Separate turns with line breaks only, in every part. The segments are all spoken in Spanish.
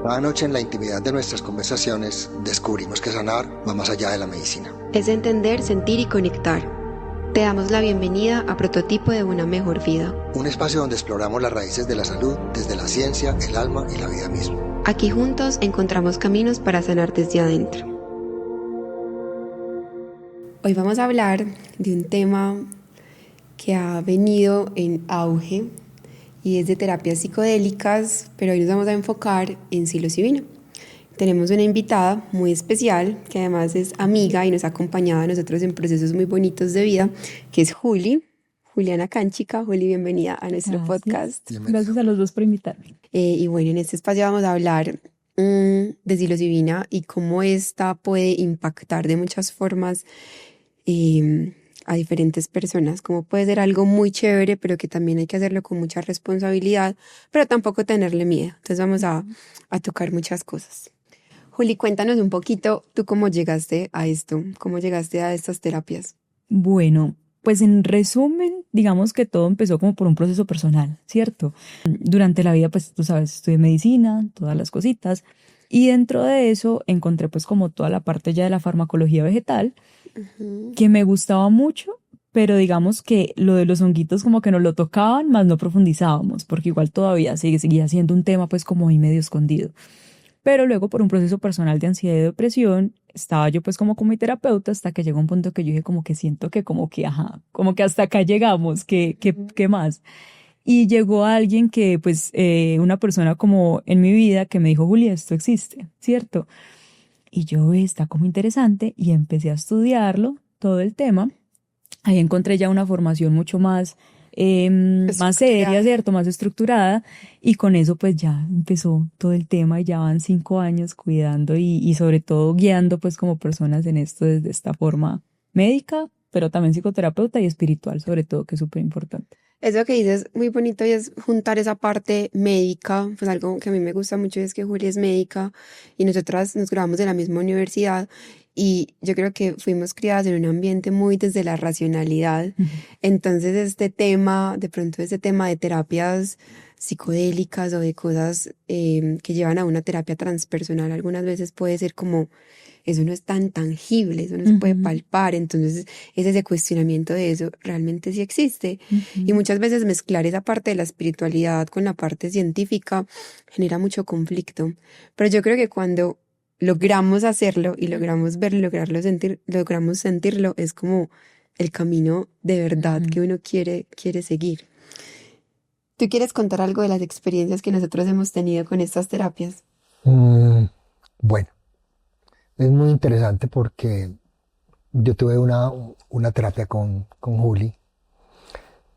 Cada noche en la intimidad de nuestras conversaciones descubrimos que sanar va más allá de la medicina.
Es entender, sentir y conectar. Te damos la bienvenida a Prototipo de una mejor vida.
Un espacio donde exploramos las raíces de la salud desde la ciencia, el alma y la vida misma.
Aquí juntos encontramos caminos para sanar desde adentro. Hoy vamos a hablar de un tema que ha venido en auge y es de terapias psicodélicas, pero hoy nos vamos a enfocar en psilocibina. Tenemos una invitada muy especial que además es amiga y nos ha acompañado a nosotros en procesos muy bonitos de vida, que es Juliana Canchica. Juli, bienvenida a nuestro podcast.
Gracias a los dos por invitarme.
Y bueno, en este espacio vamos a hablar de psilocibina y cómo esta puede impactar de muchas formas a diferentes personas, como puede ser algo muy chévere, pero que también hay que hacerlo con mucha responsabilidad, pero tampoco tenerle miedo. Entonces vamos a tocar muchas cosas. Juli, cuéntanos un poquito, ¿tú cómo llegaste a esto? ¿Cómo llegaste a estas terapias?
Bueno, pues en resumen, digamos que todo empezó como por un proceso personal, ¿cierto? Durante la vida, pues tú sabes, estudié medicina, todas las cositas, y dentro de eso encontré pues como toda la parte ya de la farmacología vegetal, que me gustaba mucho, pero digamos que lo de los honguitos como que nos lo tocaban, más no profundizábamos, porque igual todavía seguía siendo un tema pues como ahí medio escondido. Pero luego por un proceso personal de ansiedad y depresión, estaba yo pues como con mi terapeuta hasta que llegó un punto que yo dije como que siento que como que hasta acá llegamos, ¿qué más? Y llegó alguien que pues una persona como en mi vida que me dijo, Julia, esto existe, ¿cierto? Y yo, está como interesante y empecé a estudiarlo, todo el tema. Ahí encontré ya una formación mucho más seria, ¿cierto? Más estructurada. Y con eso pues ya empezó todo el tema y ya van 5 años cuidando y sobre todo guiando pues como personas en esto desde esta forma médica, pero también psicoterapeuta y espiritual sobre todo, que es súper importante.
Eso que dices muy bonito y es juntar esa parte médica, pues algo que a mí me gusta mucho es que Julia es médica y nosotras nos graduamos de la misma universidad y yo creo que fuimos criadas en un ambiente muy desde la racionalidad. Entonces de pronto este tema de terapias psicodélicas o de cosas que llevan a una terapia transpersonal algunas veces puede ser como eso no es tan tangible, eso no se puede palpar, entonces es ese cuestionamiento de eso, ¿realmente sí existe? Y muchas veces mezclar esa parte de la espiritualidad con la parte científica genera mucho conflicto, pero yo creo que cuando logramos hacerlo y logramos verlo, logramos sentirlo, es como el camino de verdad que uno quiere seguir. ¿Tú quieres contar algo de las experiencias que nosotros hemos tenido con estas terapias?
Bueno, es muy interesante porque yo tuve una terapia con Juli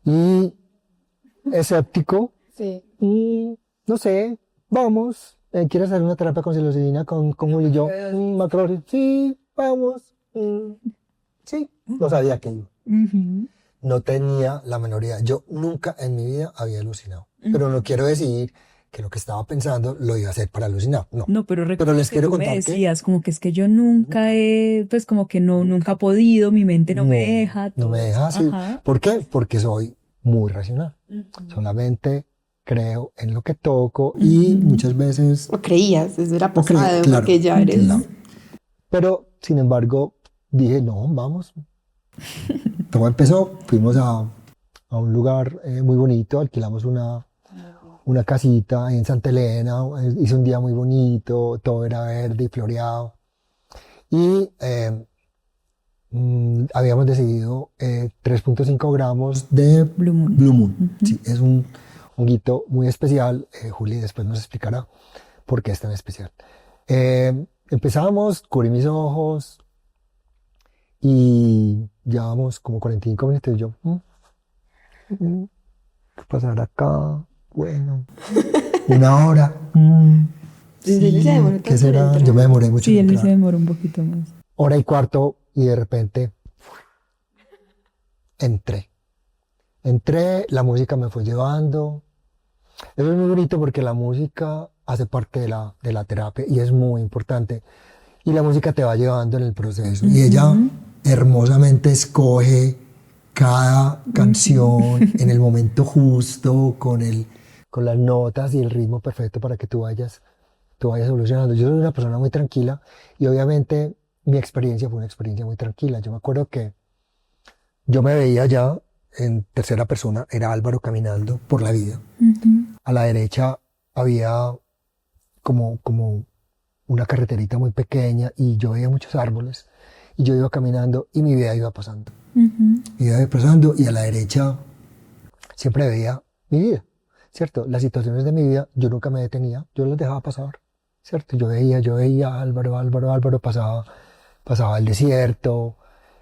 y escéptico,
Sí.
No sé, vamos, ¿quieres hacer una terapia con psilocibina con Juli y yo? Macro, sí, vamos, sí, no sabía que iba. No tenía la menor idea. Yo nunca en mi vida había alucinado. Pero no quiero decir que lo que estaba pensando lo iba a hacer para alucinar. No,
pero
les quiero
tú me
contar
decías como que es que yo nunca pues como que nunca he podido, mi mente no me deja.
No me deja, sí. ¿Por qué? Porque soy muy racional. Solamente creo en lo que toco y muchas veces...
¿O creías? Eso era pasado,
claro,
porque ya eres...
Claro. Pero, sin embargo, dije, no, vamos. Todo empezó, fuimos a un lugar muy bonito, alquilamos una casita en Santa Elena, hizo un día muy bonito, todo era verde y floreado. Y habíamos decidido 3.5 gramos de Blue Moon. Sí, es un honguito muy especial. Juli después nos explicará por qué es tan especial. Empezamos, cubrí mis ojos y llevamos como 45 minutos. Yo, ¿qué pasará acá? Bueno, 1 hora. Sí, ¿qué será? Yo me demoré mucho.
Sí, él se demoró un poquito más.
1:15 y de repente entré, la música me fue llevando. Eso es muy bonito porque la música hace parte de la terapia y es muy importante. Y la música te va llevando en el proceso. Y ella hermosamente escoge cada canción en el momento justo, con las notas y el ritmo perfecto para que tú vayas tú vayas evolucionando. Yo soy una persona muy tranquila y obviamente mi experiencia fue una experiencia muy tranquila. Yo me acuerdo que yo me veía ya en tercera persona, era Álvaro caminando por la vida. A la derecha había como una carreterita muy pequeña y yo veía muchos árboles y yo iba caminando y mi vida iba pasando. Iba pasando y a la derecha siempre veía mi vida, ¿cierto? Las situaciones de mi vida yo nunca me detenía, yo las dejaba pasar, ¿cierto? Yo veía Álvaro, pasaba el desierto,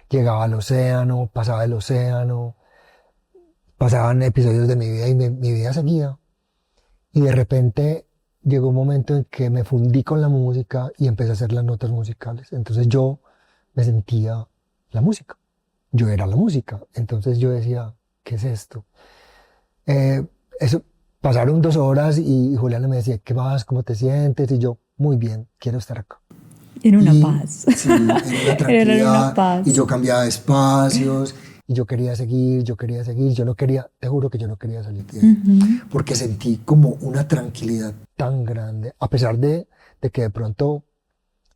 llegaba al océano, pasaba el océano, pasaban episodios de mi vida y mi vida seguía. Y de repente llegó un momento en que me fundí con la música y empecé a hacer las notas musicales. Entonces yo me sentía la música. Yo era la música. Entonces yo decía, ¿qué es esto? Pasaron 2 horas y Juliana me decía, ¿qué más? ¿Cómo te sientes? Y yo, muy bien, quiero estar acá.
Era una paz.
Sí, era una tranquilidad. Era una paz. Y yo cambiaba de espacios. Y yo quería seguir, yo no quería, te juro que yo no quería salir de ahí, porque sentí como una tranquilidad tan grande, a pesar de que de pronto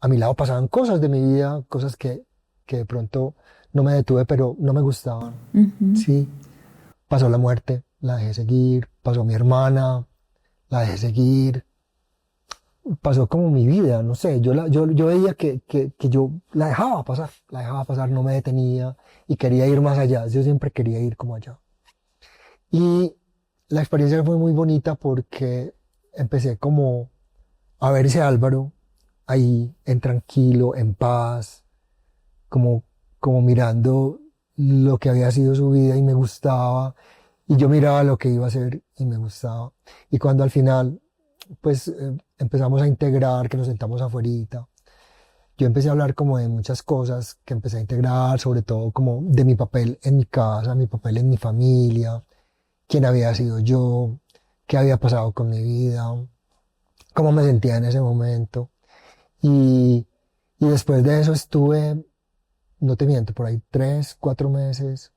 a mi lado pasaban cosas de mi vida, cosas que de pronto no me detuve, pero no me gustaban, sí. Pasó la muerte, la dejé seguir, pasó mi hermana, la dejé seguir, pasó como mi vida, no sé, yo veía que yo la dejaba pasar, no me detenía y quería ir más allá, yo siempre quería ir como allá. Y la experiencia fue muy bonita porque empecé como a ver ese Álvaro ahí, en tranquilo, en paz, como mirando lo que había sido su vida y me gustaba, y yo miraba lo que iba a hacer y me gustaba. Y cuando al final pues empezamos a integrar, que nos sentamos afuerita. Yo empecé a hablar como de muchas cosas que empecé a integrar, sobre todo como de mi papel en mi casa, mi papel en mi familia, quién había sido yo, qué había pasado con mi vida, cómo me sentía en ese momento. Y después de eso estuve, no te miento, por ahí 3, 4 meses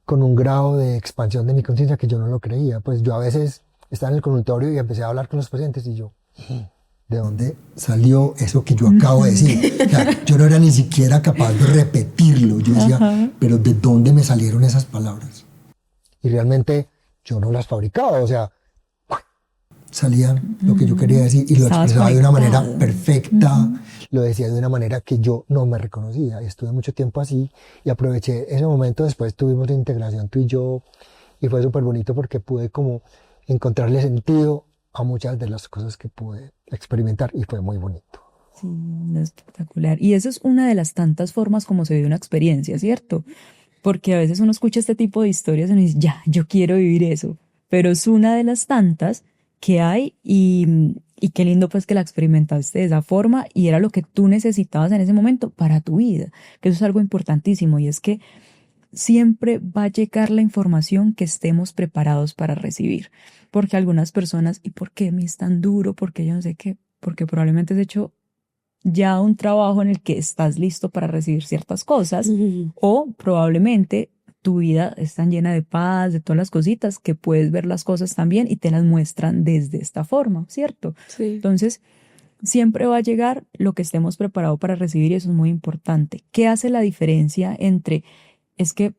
con un grado de expansión de mi conciencia que yo no lo creía. Pues yo a veces estaba en el consultorio y empecé a hablar con los pacientes y yo, ¿de dónde salió eso que yo acabo de decir? O sea, yo no era ni siquiera capaz de repetirlo. Yo decía, pero ¿de dónde me salieron esas palabras? Y realmente yo no las fabricaba, o sea, salían lo que yo quería decir y lo expresaba de una manera perfecta, lo decía de una manera que yo no me reconocía. Y estuve mucho tiempo así y aproveché ese momento. Después tuvimos la integración tú y yo y fue súper bonito porque pude como encontrarle sentido a muchas de las cosas que pude experimentar y fue muy bonito.
Sí, espectacular. Y eso es una de las tantas formas como se vive una experiencia, ¿cierto? Porque a veces uno escucha este tipo de historias y uno dice, ya, yo quiero vivir eso. Pero es una de las tantas que hay y qué lindo pues que la experimentaste de esa forma y era lo que tú necesitabas en ese momento para tu vida. Que eso es algo importantísimo y es que siempre va a llegar la información que estemos preparados para recibir. Porque algunas personas, ¿y por qué me es tan duro? Porque yo no sé qué, porque probablemente has hecho ya un trabajo en el que estás listo para recibir ciertas cosas o probablemente tu vida es tan llena de paz, de todas las cositas, que puedes ver las cosas también y te las muestran desde esta forma, ¿cierto?
Sí.
Entonces, siempre va a llegar lo que estemos preparados para recibir y eso es muy importante. ¿Qué hace la diferencia entre es que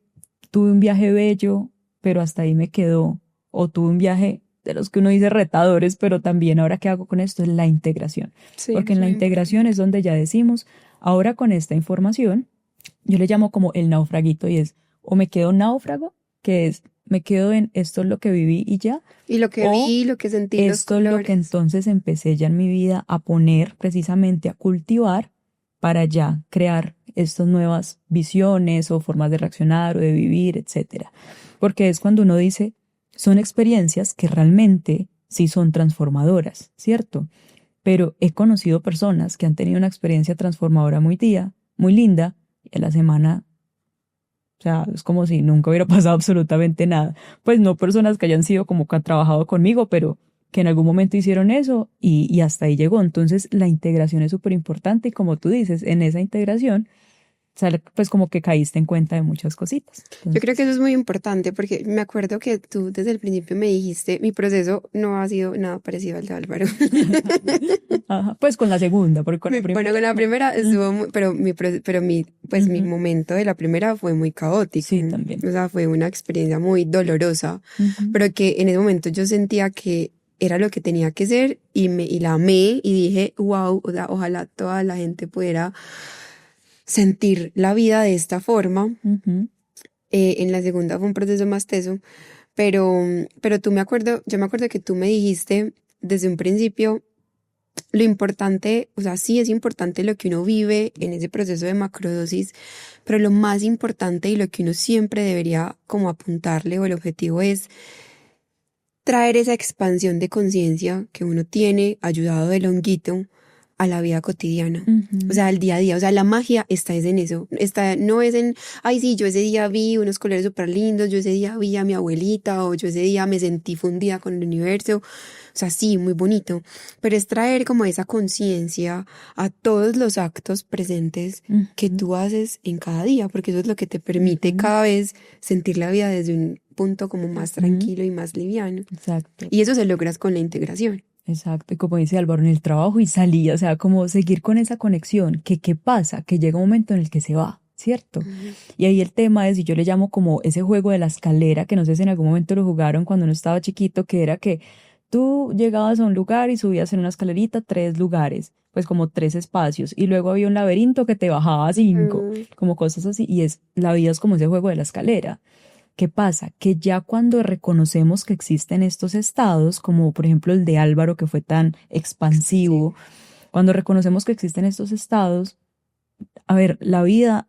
tuve un viaje bello, pero hasta ahí me quedó, o tuve un viaje de los que uno dice retadores, pero también ahora qué hago con esto? Es la integración.
Sí,
porque en la integración es donde ya decimos, ahora con esta información, yo le llamo como el naufraguito y es, o me quedo náufrago, que es, me quedo en esto es lo que viví y ya.
Y lo que vi, lo que sentí,
esto es lo que entonces empecé ya en mi vida a poner, precisamente a cultivar, para ya crear estas nuevas visiones o formas de reaccionar o de vivir, etc. Porque es cuando uno dice, son experiencias que realmente sí son transformadoras, ¿cierto? Pero he conocido personas que han tenido una experiencia transformadora muy linda, y a la semana, o sea, es como si nunca hubiera pasado absolutamente nada. Pues no personas que hayan sido como que han trabajado conmigo, pero que en algún momento hicieron eso y hasta ahí llegó. Entonces la integración es súper importante y como tú dices, en esa integración sea, pues como que caíste en cuenta de muchas cositas. Entonces,
Yo creo que eso es muy importante porque me acuerdo que tú desde el principio me dijiste, mi proceso no ha sido nada parecido al de Álvaro.
ajá, pues con la segunda, porque con la
Bueno,
primera.
con la primera estuvo muy, mi momento de la primera fue muy caótico.
Sí, también.
O sea, fue una experiencia muy dolorosa,
Ujú.
pero que en ese momento yo sentía que era lo que tenía que ser y la amé y dije, wow, o sea, ojalá toda la gente pudiera sentir la vida de esta forma.
Ujú.
En la segunda fue un proceso más teso, pero yo me acuerdo que tú me dijiste desde un principio lo importante, o sea, sí es importante lo que uno vive en ese proceso de macrodosis, pero lo más importante y lo que uno siempre debería como apuntarle o el objetivo es traer esa expansión de conciencia que uno tiene ayudado del honguito a la vida cotidiana. O
Ujú.
sea, al día a día. O sea, la magia está es en eso. No es en, ay, sí, yo ese día vi unos colores súper lindos, yo ese día vi a mi abuelita, o yo ese día me sentí fundida con el universo. O sea, sí, muy bonito. Pero es traer como esa conciencia a todos los actos presentes que
Ujú.
tú haces en cada día, porque eso es lo que te permite
Ujú.
cada vez sentir la vida desde un punto como más
Ujú.
tranquilo y más liviano.
Exacto.
Y eso se logra con la integración.
Exacto, y como dice Álvaro, en el trabajo y salía, o sea, como seguir con esa conexión, que qué pasa, que llega un momento en el que se va, ¿cierto? Y ahí el tema es, y yo le llamo como ese juego de la escalera, que no sé si en algún momento lo jugaron cuando uno estaba chiquito, que era que tú llegabas a un lugar y subías en una escalerita 3 lugares, pues como 3 espacios, y luego había un laberinto que te bajaba a 5,
Mm,
como cosas así, y la vida es como ese juego de la escalera. ¿Qué pasa? Que ya cuando reconocemos que existen estos estados, como por ejemplo el de Álvaro, que fue tan expansivo, cuando reconocemos que existen estos estados, a ver, la vida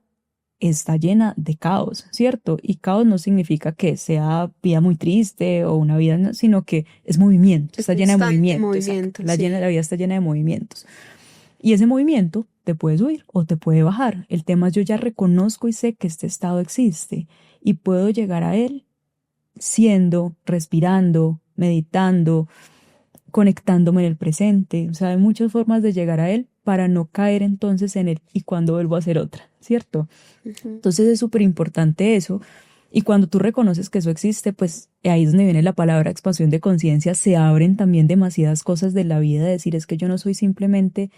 está llena de caos, ¿cierto? Y caos no significa que sea vida muy triste o una vida, sino que es movimiento,
es
está llena de
constante
movimiento, exacto.
movimiento, sí.
La vida está llena de movimientos. Y ese movimiento te puede subir o te puede bajar. El tema es yo ya reconozco y sé que este estado existe y puedo llegar a él siendo, respirando, meditando, conectándome en el presente. O sea, hay muchas formas de llegar a él para no caer entonces en él y cuando vuelvo a hacer otra, ¿cierto?
Ujú.
Entonces es súper importante eso. Y cuando tú reconoces que eso existe, pues ahí es donde viene la palabra expansión de conciencia, se abren también demasiadas cosas de la vida, de decir, es que yo no soy simplemente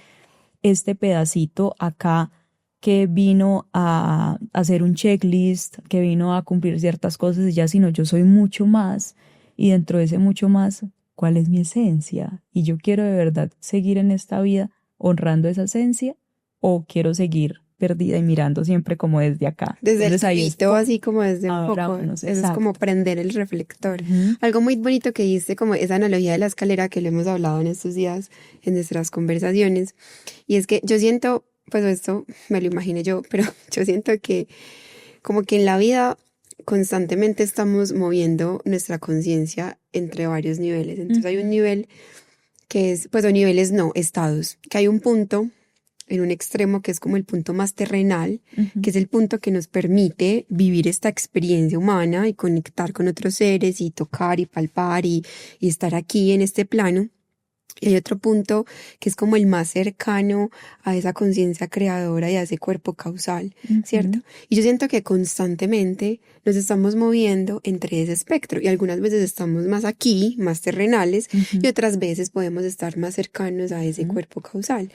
este pedacito acá que vino a hacer un checklist, que vino a cumplir ciertas cosas y ya, sino yo soy mucho más y dentro de ese mucho más, ¿cuál es mi esencia? Y yo quiero de verdad seguir en esta vida honrando esa esencia o quiero seguir perdida y mirando siempre como desde acá.
Desde el
Entonces ahí es
tubito, así como desde un poco.
abrámonos,
Eso es como
exacto.
prender el reflector.
Ujú.
Algo muy bonito que dice, como esa analogía de la escalera que le hemos hablado en estos días en nuestras conversaciones. Y es que yo siento, pues esto me lo imaginé yo, pero yo siento que como que en la vida constantemente estamos moviendo nuestra conciencia entre varios niveles. Entonces hay un nivel que es, pues o niveles no, estados, que hay un punto en un extremo que es como el punto más terrenal, que es el punto que nos permite vivir esta experiencia humana y conectar con otros seres y tocar y palpar y estar aquí en este plano. Y hay otro punto que es como el más cercano a esa conciencia creadora y a ese cuerpo causal, ¿cierto? Y yo siento que constantemente nos estamos moviendo entre ese espectro y algunas veces estamos más aquí, más terrenales, y otras veces podemos estar más cercanos a ese cuerpo causal.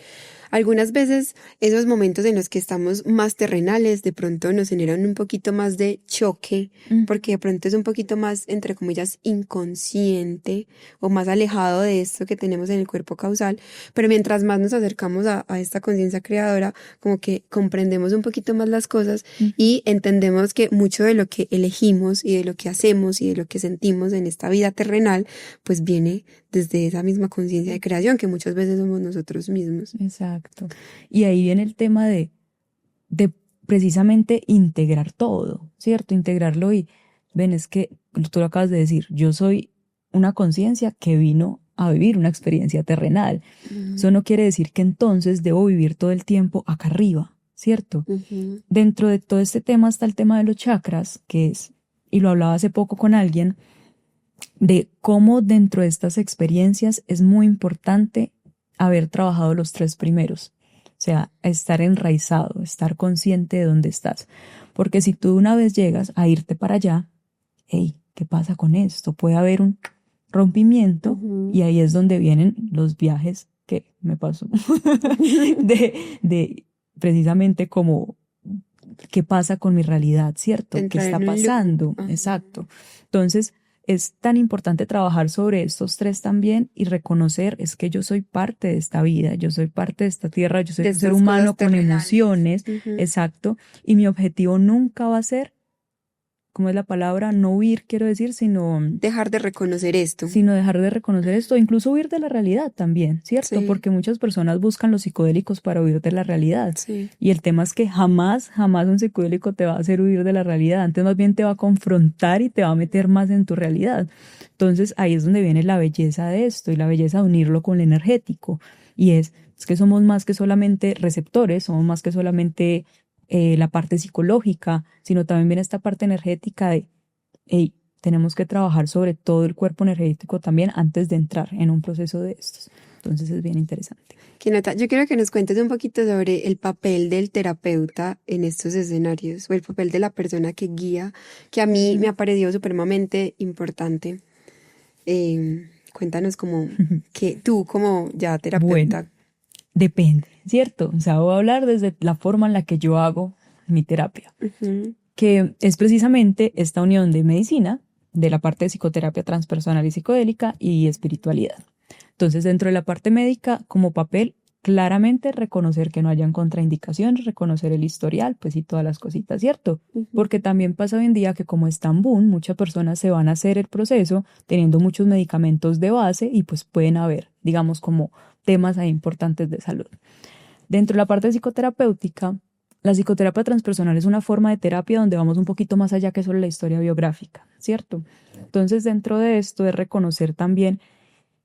Algunas veces esos momentos en los que estamos más terrenales de pronto nos generan un poquito más de choque, porque de pronto es un poquito más, entre comillas, inconsciente o más alejado de esto que tenemos en el cuerpo causal, pero mientras más nos acercamos a esta conciencia creadora, como que comprendemos un poquito más las cosas y entendemos que mucho de lo que elegimos y de lo que hacemos y de lo que sentimos en esta vida terrenal, pues viene desde esa misma conciencia de creación que muchas veces somos nosotros mismos.
Exacto. Y ahí viene el tema de precisamente integrar todo, ¿cierto? Integrarlo y, ven, es que tú lo acabas de decir, yo soy una conciencia que vino a vivir una experiencia terrenal. Eso no quiere decir que entonces debo vivir todo el tiempo acá arriba, ¿cierto? Dentro de todo este tema está el tema de los chakras, que es, y lo hablaba hace poco con alguien, de cómo dentro de estas experiencias es muy importante haber trabajado los 3 primeros. O sea, estar enraizado, estar consciente de dónde estás. Porque si tú una vez llegas a irte para allá, hey, ¿qué pasa con esto? Puede haber un rompimiento y ahí es donde vienen los viajes que me pasó de precisamente como qué pasa con mi realidad, ¿cierto? ¿Qué está pasando? Exacto. Entonces, es tan importante trabajar sobre estos tres también y reconocer es que yo soy parte de esta vida, yo soy parte de esta tierra, yo soy un ser humano con emociones, exacto, y mi objetivo nunca va a ser, ¿cómo es la palabra? No huir, quiero decir, sino
dejar de reconocer esto.
Sino dejar de reconocer esto, incluso huir de la realidad también, ¿cierto? Sí. Porque muchas personas buscan los psicodélicos para huir de la realidad.
Sí.
Y el tema es que jamás un psicodélico te va a hacer huir de la realidad. Antes más bien te va a confrontar y te va a meter más en tu realidad. Entonces ahí es donde viene la belleza de esto y la belleza de unirlo con lo energético. Y es que somos más que solamente receptores, somos más que solamente la parte psicológica, sino también viene esta parte energética de, hey, tenemos que trabajar sobre todo el cuerpo energético también antes de entrar en un proceso de estos. Entonces es bien interesante.
Kinata, yo quiero que nos cuentes un poquito sobre el papel del terapeuta en estos escenarios o el papel de la persona que guía, que a mí me ha parecido supremamente importante. Cuéntanos como que tú como ya terapeuta.
Bueno, depende, ¿cierto? O sea, voy a hablar desde la forma en la que yo hago mi terapia, que es precisamente esta unión de medicina, de la parte de psicoterapia transpersonal y psicodélica y espiritualidad. Entonces, dentro de la parte médica, como papel, claramente reconocer que no hayan contraindicaciones, reconocer el historial, pues y todas las cositas, ¿cierto? Porque también pasa hoy en día que como es tan boom, muchas personas se van a hacer el proceso teniendo muchos medicamentos de base y pues pueden haber, digamos, como temas ahí importantes de salud. Dentro de la parte psicoterapéutica, la psicoterapia transpersonal es una forma de terapia donde vamos un poquito más allá que solo la historia biográfica, ¿cierto? Entonces, dentro de esto es reconocer también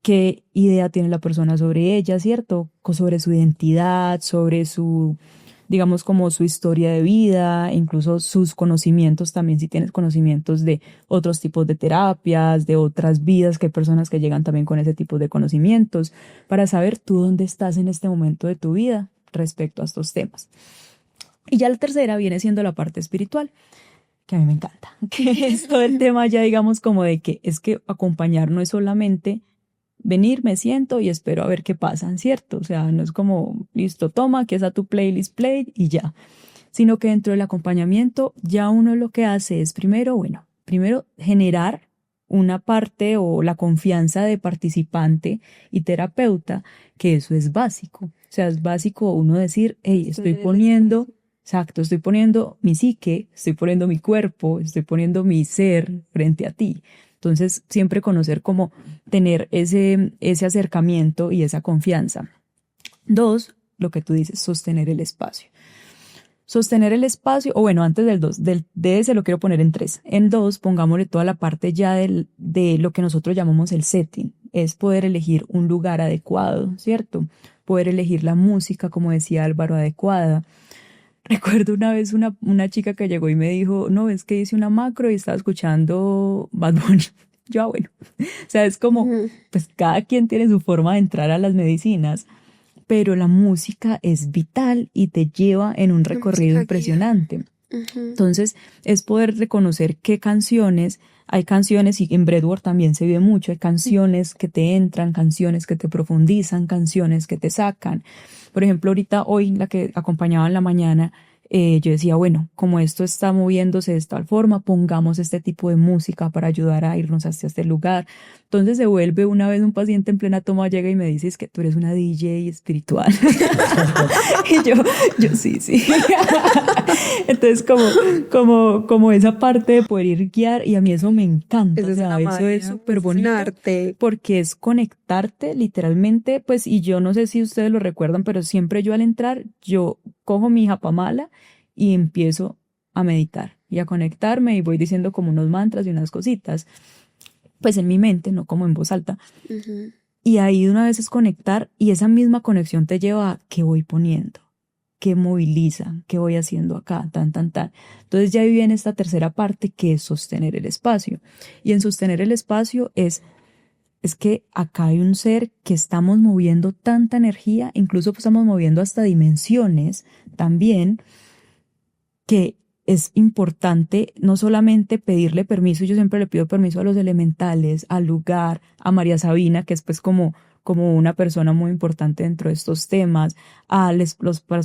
qué idea tiene la persona sobre ella, ¿cierto? Sobre su identidad, sobre su, digamos, como su historia de vida, incluso sus conocimientos también, si tienes conocimientos de otros tipos de terapias, de otras vidas, que hay personas que llegan también con ese tipo de conocimientos, para saber tú dónde estás en este momento de tu vida respecto a estos temas. Y ya la tercera viene siendo la parte espiritual, que a mí me encanta, que es todo el tema ya digamos como de que es que acompañar no es solamente venir, me siento y espero a ver qué pasa, ¿cierto? O sea, no es como, listo, toma, que es a tu playlist play y ya, sino que dentro del acompañamiento ya uno lo que hace es primero generar una parte o la confianza de participante y terapeuta, que eso es básico. O sea, es básico uno decir, hey, estoy poniendo mi psique, estoy poniendo mi cuerpo, estoy poniendo mi ser frente a ti. Entonces, siempre conocer cómo tener ese acercamiento y esa confianza. 2, lo que tú dices, sostener el espacio. Sostener el espacio, o bueno, antes del 2, de ese lo quiero poner en 3. En 2, pongámosle toda la parte ya de lo que nosotros llamamos el setting. Es poder elegir un lugar adecuado, ¿cierto? Poder elegir la música, como decía Álvaro, adecuada. Recuerdo una vez una chica que llegó y me dijo, no, es que hice una macro y estaba escuchando Bad Bunny. Yo, bueno, o sea, es como, pues cada quien tiene su forma de entrar a las medicinas, pero la música es vital y te lleva en un recorrido impresionante. Entonces, es poder reconocer qué canciones, hay canciones, y en Breathwork también se ve mucho, hay canciones que te entran, canciones que te profundizan, canciones que te sacan. Por ejemplo, hoy la que acompañaba en la mañana, yo decía, bueno, como esto está moviéndose de tal forma, pongamos este tipo de música para ayudar a irnos hacia este lugar. Entonces se vuelve una vez un paciente en plena toma llega y me dice, es que tú eres una DJ espiritual. Y yo sí. Entonces como esa parte de poder ir guiar, y a mí eso me encanta.
Eso, o sea,
eso es súper bonito. Porque es conectarte literalmente, pues, y yo no sé si ustedes lo recuerdan, pero siempre yo al entrar, yo cojo mi japamala y empiezo a meditar y a conectarme y voy diciendo como unos mantras y unas cositas, pues en mi mente, no como en voz alta. Y ahí de una vez es conectar, y esa misma conexión te lleva a qué voy poniendo, qué moviliza, qué voy haciendo acá, tan. Entonces ya viví en esta tercera parte, que es sostener el espacio. Y en sostener el espacio es es que acá hay un ser que estamos moviendo tanta energía, incluso estamos moviendo hasta dimensiones también, que es importante no solamente pedirle permiso, yo siempre le pido permiso a los elementales, al lugar, a María Sabina, que es pues como una persona muy importante dentro de estos temas, a las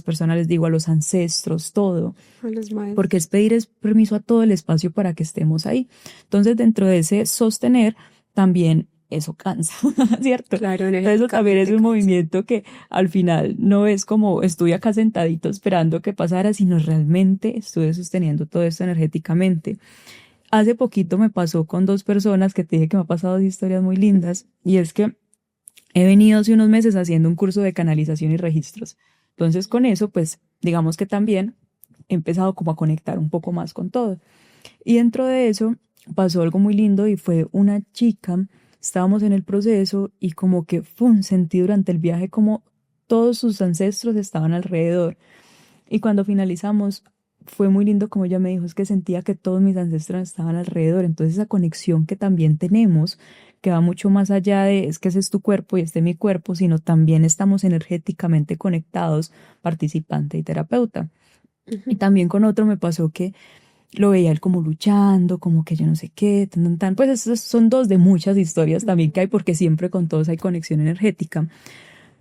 personas les digo, a los ancestros, todo,
A los maestros.
porque es pedir permiso a todo el espacio para que estemos ahí. Entonces, dentro de ese sostener, también eso cansa, ¿cierto?
Claro,
Entonces, eso también es un movimiento que al final no es como estoy acá sentadito esperando que pasara, sino realmente estuve sosteniendo todo esto energéticamente. Hace poquito me pasó con 2 personas que te dije que me ha pasado 2 historias muy lindas, y es que he venido hace unos meses haciendo un curso de canalización y registros. Entonces, con eso, pues, digamos que también he empezado como a conectar un poco más con todo. Y dentro de eso pasó algo muy lindo y fue una chica, estábamos en el proceso y como que sentí durante el viaje como todos sus ancestros estaban alrededor. Y cuando finalizamos fue muy lindo como ella me dijo, es que sentía que todos mis ancestros estaban alrededor. Entonces esa conexión que también tenemos, que va mucho más allá de es que ese es tu cuerpo y este es mi cuerpo, sino también estamos energéticamente conectados, participante y terapeuta. Y también con otro me pasó que lo veía él como luchando, como que yo no sé qué, tan. Pues esos son 2 de muchas historias también que hay, porque siempre con todos hay conexión energética.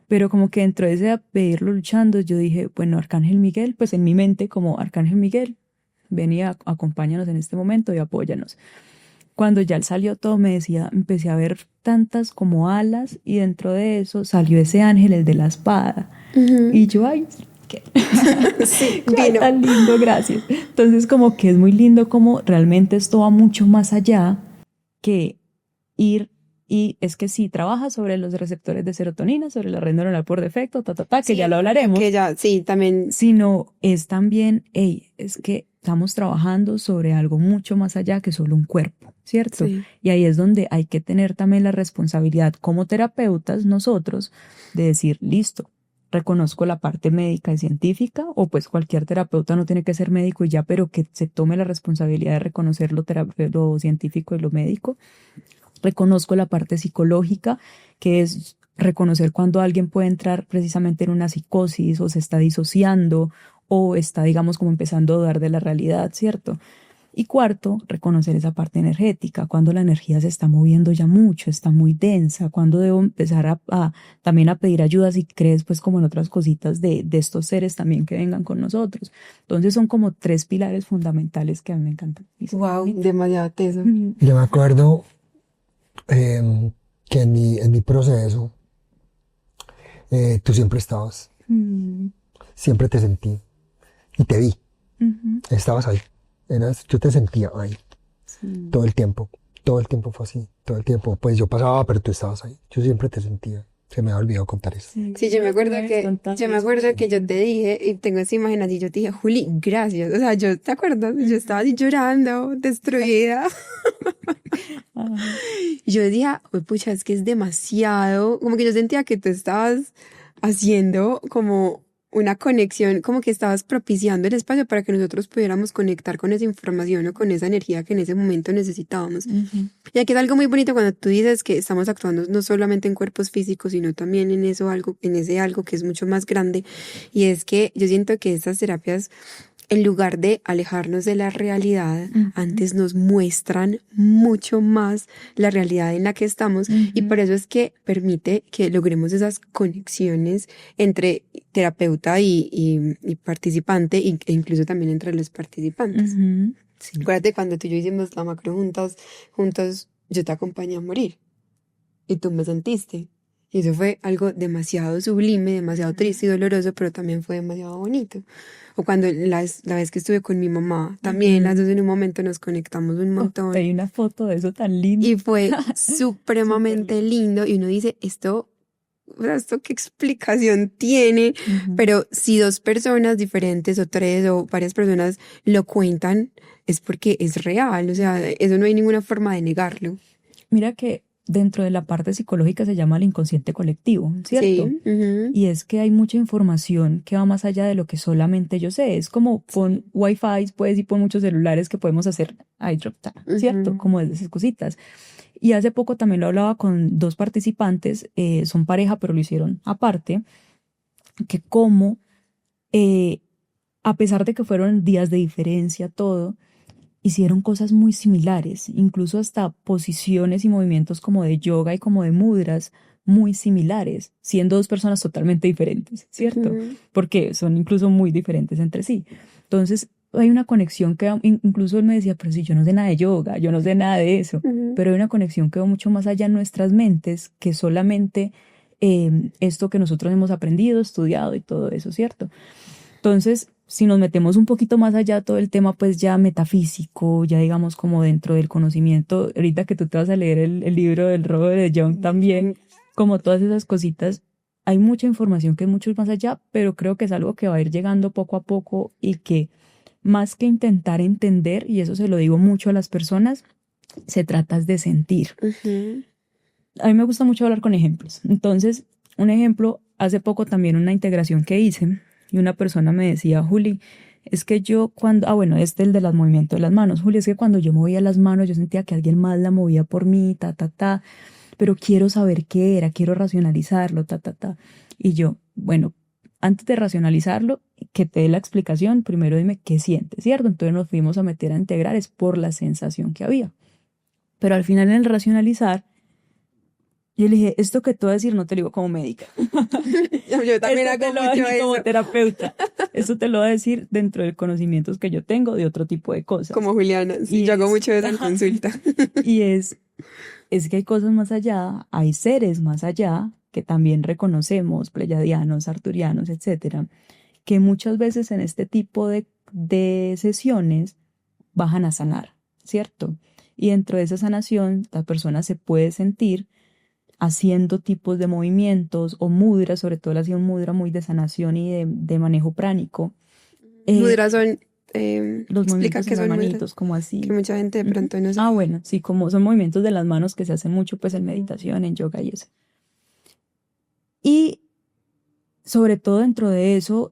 Pero como que dentro de ese verlo luchando, yo dije, bueno, Arcángel Miguel, pues en mi mente como Arcángel Miguel, ven y acompáñanos en este momento y apóyanos. Cuando ya él salió todo, me decía, empecé a ver tantas como alas y dentro de eso salió ese ángel, el de la espada. Y yo, ay, ¿qué?
Sí,
Ay,
vino.
tan lindo, gracias. Entonces como que es muy lindo como realmente esto va mucho más allá que ir, y es que sí, trabaja sobre los receptores de serotonina, sobre la red neuronal por defecto, que
Sí,
ya lo hablaremos,
que ya, sí, también.
sino es también, es que estamos trabajando sobre algo mucho más allá que solo un cuerpo, ¿cierto?
Sí.
Y ahí es donde hay que tener también la responsabilidad como terapeutas nosotros de decir, listo, reconozco la parte médica y científica, o pues cualquier terapeuta no tiene que ser médico y ya, pero que se tome la responsabilidad de reconocer lo científico y lo médico. Reconozco la parte psicológica, que es reconocer cuando alguien puede entrar precisamente en una psicosis o se está disociando o está, digamos, como empezando a dudar de la realidad, ¿cierto? Y cuarto, reconocer esa parte energética, cuando la energía se está moviendo ya mucho, está muy densa, cuando debo empezar también a pedir ayuda si crees pues como en otras cositas de estos seres también que vengan con nosotros. Entonces son como 3 pilares fundamentales que a mí me encantan.
Wow, demasiado teso.
Yo me acuerdo que en mi proceso tú siempre estabas, siempre te sentí y te vi, estabas ahí, yo te sentía ahí, todo el tiempo fue así, todo el tiempo, pues yo pasaba, pero tú estabas ahí, yo siempre te sentía, se me ha olvidado contar eso.
Sí, yo me acuerdo que yo te dije, y tengo esa imagen así, yo te dije, Juli, gracias. O sea, ¿te acuerdas? Yo estaba así llorando, destruida. Y yo decía, "Uy, pucha, es que es demasiado", como que yo sentía que tú estabas haciendo como una conexión, como que estabas propiciando el espacio para que nosotros pudiéramos conectar con esa información o con esa energía que en ese momento necesitábamos. Y aquí es algo muy bonito cuando tú dices que estamos actuando no solamente en cuerpos físicos, sino también en ese algo que es mucho más grande. Y es que yo siento que estas terapias, en lugar de alejarnos de la realidad, antes nos muestran mucho más la realidad en la que estamos, y por eso es que permite que logremos esas conexiones entre terapeuta y participante, e incluso también entre los participantes.
Sí.
Acuérdate cuando tú y yo hicimos la macro juntos, yo te acompañé a morir y tú me sentiste. Y eso fue algo demasiado sublime, demasiado triste y doloroso, pero también fue demasiado bonito. O cuando la vez que estuve con mi mamá, también las dos en un momento nos conectamos un montón.
Hay una foto de eso tan linda.
Y fue supremamente lindo. Y uno dice, ¿esto qué explicación tiene? Pero si 2 personas diferentes o 3 o varias personas lo cuentan, es porque es real. O sea, eso no hay ninguna forma de negarlo.
Mira que dentro de la parte psicológica se llama el inconsciente colectivo, ¿cierto?
Sí.
Y es que hay mucha información que va más allá de lo que solamente yo sé. Es como pon Wi-Fi, pues, y pon muchos celulares que podemos hacer iDrop, ¿cierto? Como de esas cositas. Y hace poco también lo hablaba con dos participantes, son pareja, pero lo hicieron aparte, que como, a pesar de que fueron días de diferencia, todo, hicieron cosas muy similares, incluso hasta posiciones y movimientos como de yoga y como de mudras muy similares, siendo dos personas totalmente diferentes, ¿cierto? Porque son incluso muy diferentes entre sí. Entonces, hay una conexión que incluso él me decía, pero si yo no sé nada de yoga, yo no sé nada de eso, pero hay una conexión que va mucho más allá en nuestras mentes que solamente esto que nosotros hemos aprendido, estudiado y todo eso, ¿cierto? Entonces, si nos metemos un poquito más allá, todo el tema pues ya metafísico, ya digamos como dentro del conocimiento, ahorita que tú te vas a leer el libro del Robert de Jung también, como todas esas cositas, hay mucha información que es mucho más allá, pero creo que es algo que va a ir llegando poco a poco y que más que intentar entender, y eso se lo digo mucho a las personas, se trata de sentir. A mí me gusta mucho hablar con ejemplos. Entonces, un ejemplo, hace poco también una integración que hice, y una persona me decía, Juli, es que yo cuando, bueno, el de los movimientos de las manos, Juli, es que cuando yo movía las manos yo sentía que alguien más la movía por mí, pero quiero saber qué era, quiero racionalizarlo, Y yo, bueno, antes de racionalizarlo, que te dé la explicación, primero dime qué sientes, ¿cierto? Entonces nos fuimos a meter a integrar, es por la sensación que había. Pero al final en el racionalizar, yo le dije, esto que te voy a decir no te lo digo como médica.
Yo también hago mucho eso.
Como terapeuta. Esto te lo voy a decir dentro de conocimientos que yo tengo de otro tipo de cosas.
Como Juliana, sí, yo hago mucho eso en consulta.
Y es que hay cosas más allá, hay seres más allá que también reconocemos, pleyadianos, arturianos, etcétera, que muchas veces en este tipo de sesiones bajan a sanar, ¿cierto? Y dentro de esa sanación, la persona se puede sentir haciendo tipos de movimientos o mudras, sobre todo él hacía un mudra muy de sanación y de manejo pránico.
Mudras son,
los
explica
movimientos
qué
en
son
las
mudras,
manitos, como así.
que mucha gente de pronto no sabe.
Bueno, sí, como son movimientos de las manos que se hacen mucho pues en meditación, en yoga y eso. Y sobre todo dentro de eso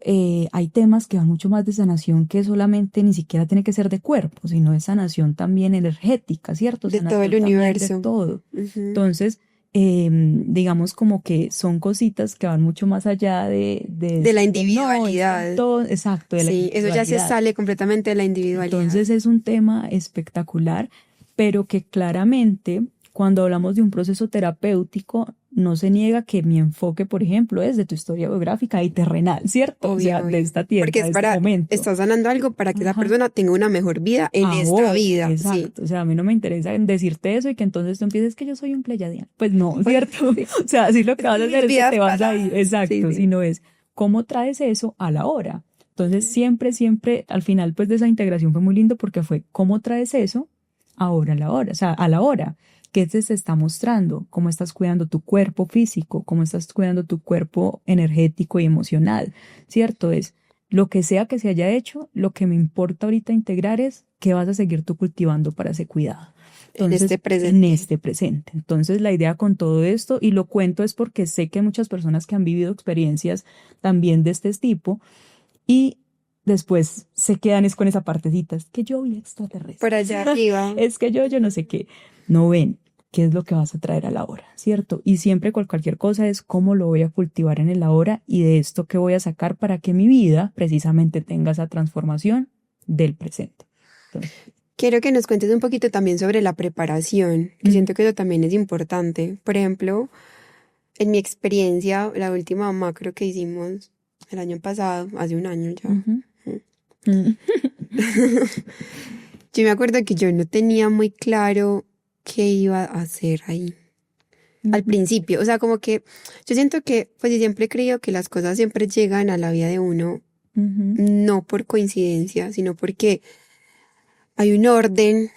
hay temas que van mucho más de sanación que solamente ni siquiera tiene que ser de cuerpo, sino de sanación también energética, ¿cierto?
De
sanación
todo el universo.
De todo. Entonces, digamos como que son cositas que van mucho más allá de
la individualidad.
Exacto, de la
sí,
individualidad.
eso ya se sale completamente de la individualidad.
Entonces es un tema espectacular, pero que claramente cuando hablamos de un proceso terapéutico no se niega que mi enfoque, por ejemplo, es de tu historia biográfica y terrenal, ¿cierto?
Obvio,
o sea, de esta tierra,
porque es
de este momento.
Estás sanando algo para que esa persona tenga una mejor vida en esta vida.
Exacto,
sí.
O sea, a mí no me interesa decirte eso y que entonces tú empieces que yo soy un pleyadiano. Pues no, ¿cierto?
Sí.
O sea, así lo que vas a hacer es que te vas a ir, exacto,
sí.
sino es cómo traes eso a la hora. Entonces siempre, al final pues de esa integración fue muy lindo porque fue cómo traes eso ahora a la hora, o sea, a la hora. ¿Qué se está mostrando? ¿Cómo estás cuidando tu cuerpo físico? ¿Cómo estás cuidando tu cuerpo energético y emocional? ¿Cierto? Es lo que sea que se haya hecho, lo que me importa ahorita integrar es qué vas a seguir tú cultivando para ese cuidado. Entonces, en este presente. Entonces, la idea con todo esto, y lo cuento es porque sé que hay muchas personas que han vivido experiencias también de este tipo y después se quedan es con esa partecita, es que yo vi extraterrestre.
Por allá arriba.
Es que yo no sé qué. No ven qué es lo que vas a traer a la hora, ¿cierto? Y siempre con cualquier cosa es cómo lo voy a cultivar en el ahora y de esto que voy a sacar para que mi vida precisamente tenga esa transformación del presente. Entonces,
quiero que nos cuentes un poquito también sobre la preparación, que siento que eso también es importante. Por ejemplo, en mi experiencia, la última macro que hicimos el año pasado, hace un año ya. Yo me acuerdo que yo no tenía muy claro qué iba a hacer ahí al principio. O sea, como que yo siento que, pues yo siempre he creído que las cosas siempre llegan a la vida de uno, no por coincidencia, sino porque hay un orden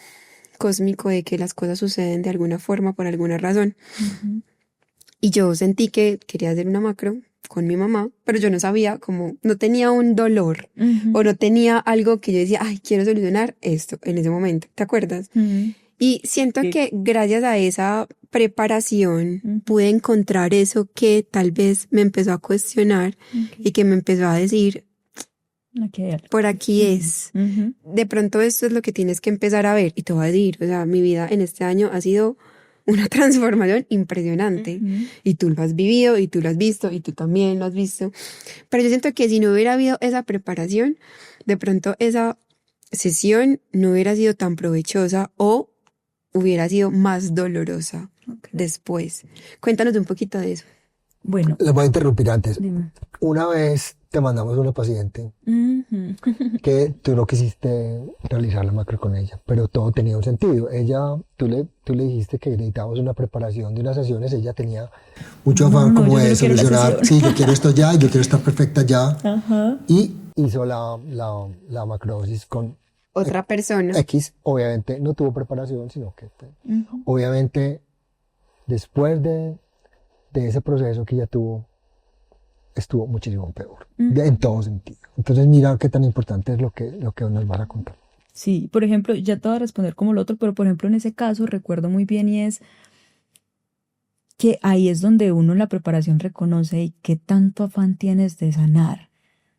cósmico de que las cosas suceden de alguna forma, por alguna razón. Y yo sentí que quería hacer una macro con mi mamá, pero yo no sabía, como no tenía un dolor o no tenía algo que yo decía, ay, quiero solucionar esto en ese momento. ¿Te acuerdas? Y siento que gracias a esa preparación pude encontrar eso que tal vez me empezó a cuestionar y que me empezó a decir, por aquí es. De pronto esto es lo que tienes que empezar a ver. Y te voy a decir, o sea, mi vida en este año ha sido una transformación impresionante. Y tú lo has vivido, y tú lo has visto, y tú también lo has visto. Pero yo siento que si no hubiera habido esa preparación, de pronto esa sesión no hubiera sido tan provechosa o hubiera sido más dolorosa después. Cuéntanos un poquito de eso.
Bueno,
Les voy a interrumpir antes.
dime.
Una vez te mandamos una paciente que tú no quisiste realizar la macro con ella, pero todo tenía un sentido. Tú le dijiste que necesitábamos una preparación de unas sesiones, ella tenía mucho afán
No,
como
yo
de
solo quiero la
solucionar,
sesión.
sí, yo quiero esto ya, yo quiero estar perfecta ya,
Ajá.
y hizo la macrodosis con
Otra persona.
X, obviamente no tuvo preparación, sino que pues, obviamente después de ese proceso que ella tuvo, estuvo muchísimo peor, en todo sentido. Entonces mira qué tan importante es lo que nos vas a contar.
Sí, por ejemplo, ya te voy a responder como el otro, pero por ejemplo en ese caso recuerdo muy bien y es que ahí es donde uno en la preparación reconoce y qué tanto afán tienes de sanar.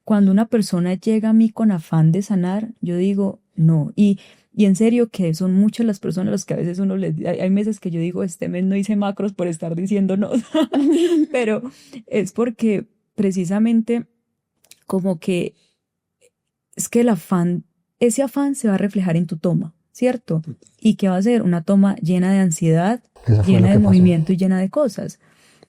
Cuando una persona llega a mí con afán de sanar, yo digo no. Y en serio que son muchas las personas a las que a veces uno les... Hay meses que yo digo, este mes no hice macros por estar diciendo no. Pero es porque precisamente como que es que ese afán se va a reflejar en tu toma, ¿cierto? ¿Y qué va a ser? Una toma llena de ansiedad,
Eso fue
llena
lo
de
que pasó.
movimiento y llena de cosas.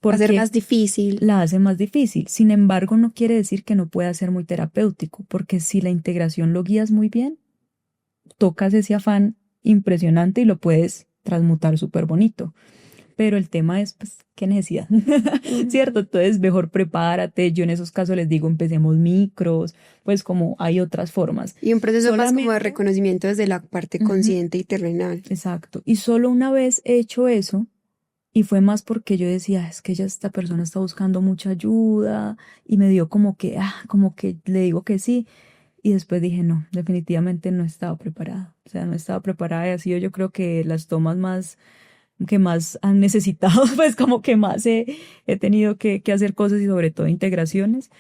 Va a ser
Porque
más difícil.
la hace más difícil. Sin embargo, no quiere decir que no pueda ser muy terapéutico, porque si la integración lo guías muy bien, tocas ese afán impresionante y lo puedes transmutar súper bonito. Pero el tema es, pues, qué necesidad, ¿cierto? Entonces, mejor prepárate. Yo en esos casos les digo, empecemos micros, pues como hay otras formas.
Y un proceso más como de
Solamente-
reconocimiento desde la parte consciente y terrenal.
Exacto. Y solo una vez he hecho eso, y fue más porque yo decía, es que esta persona está buscando mucha ayuda, y me dio como que le digo que sí, y después dije, no, definitivamente no estaba preparada. O sea, no estaba preparada y ha sido yo creo que las tomas que más han necesitado, pues como que más he tenido que hacer cosas y sobre todo integraciones,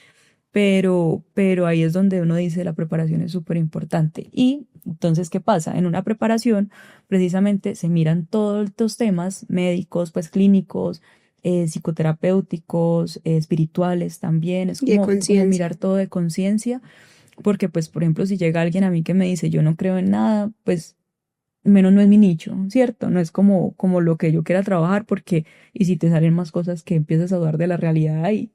pero ahí es donde uno dice la preparación es súper importante. Y entonces, ¿qué pasa? En una preparación precisamente se miran todos estos temas médicos, pues clínicos, psicoterapéuticos, espirituales también, es
Y de
como
conciencia.
mirar todo de conciencia, porque pues por ejemplo si llega alguien a mí que me dice yo no creo en nada, pues menos no es mi nicho, ¿cierto? No es como lo que yo quiera trabajar, porque, y si te salen más cosas que empiezas a dudar de la realidad ahí,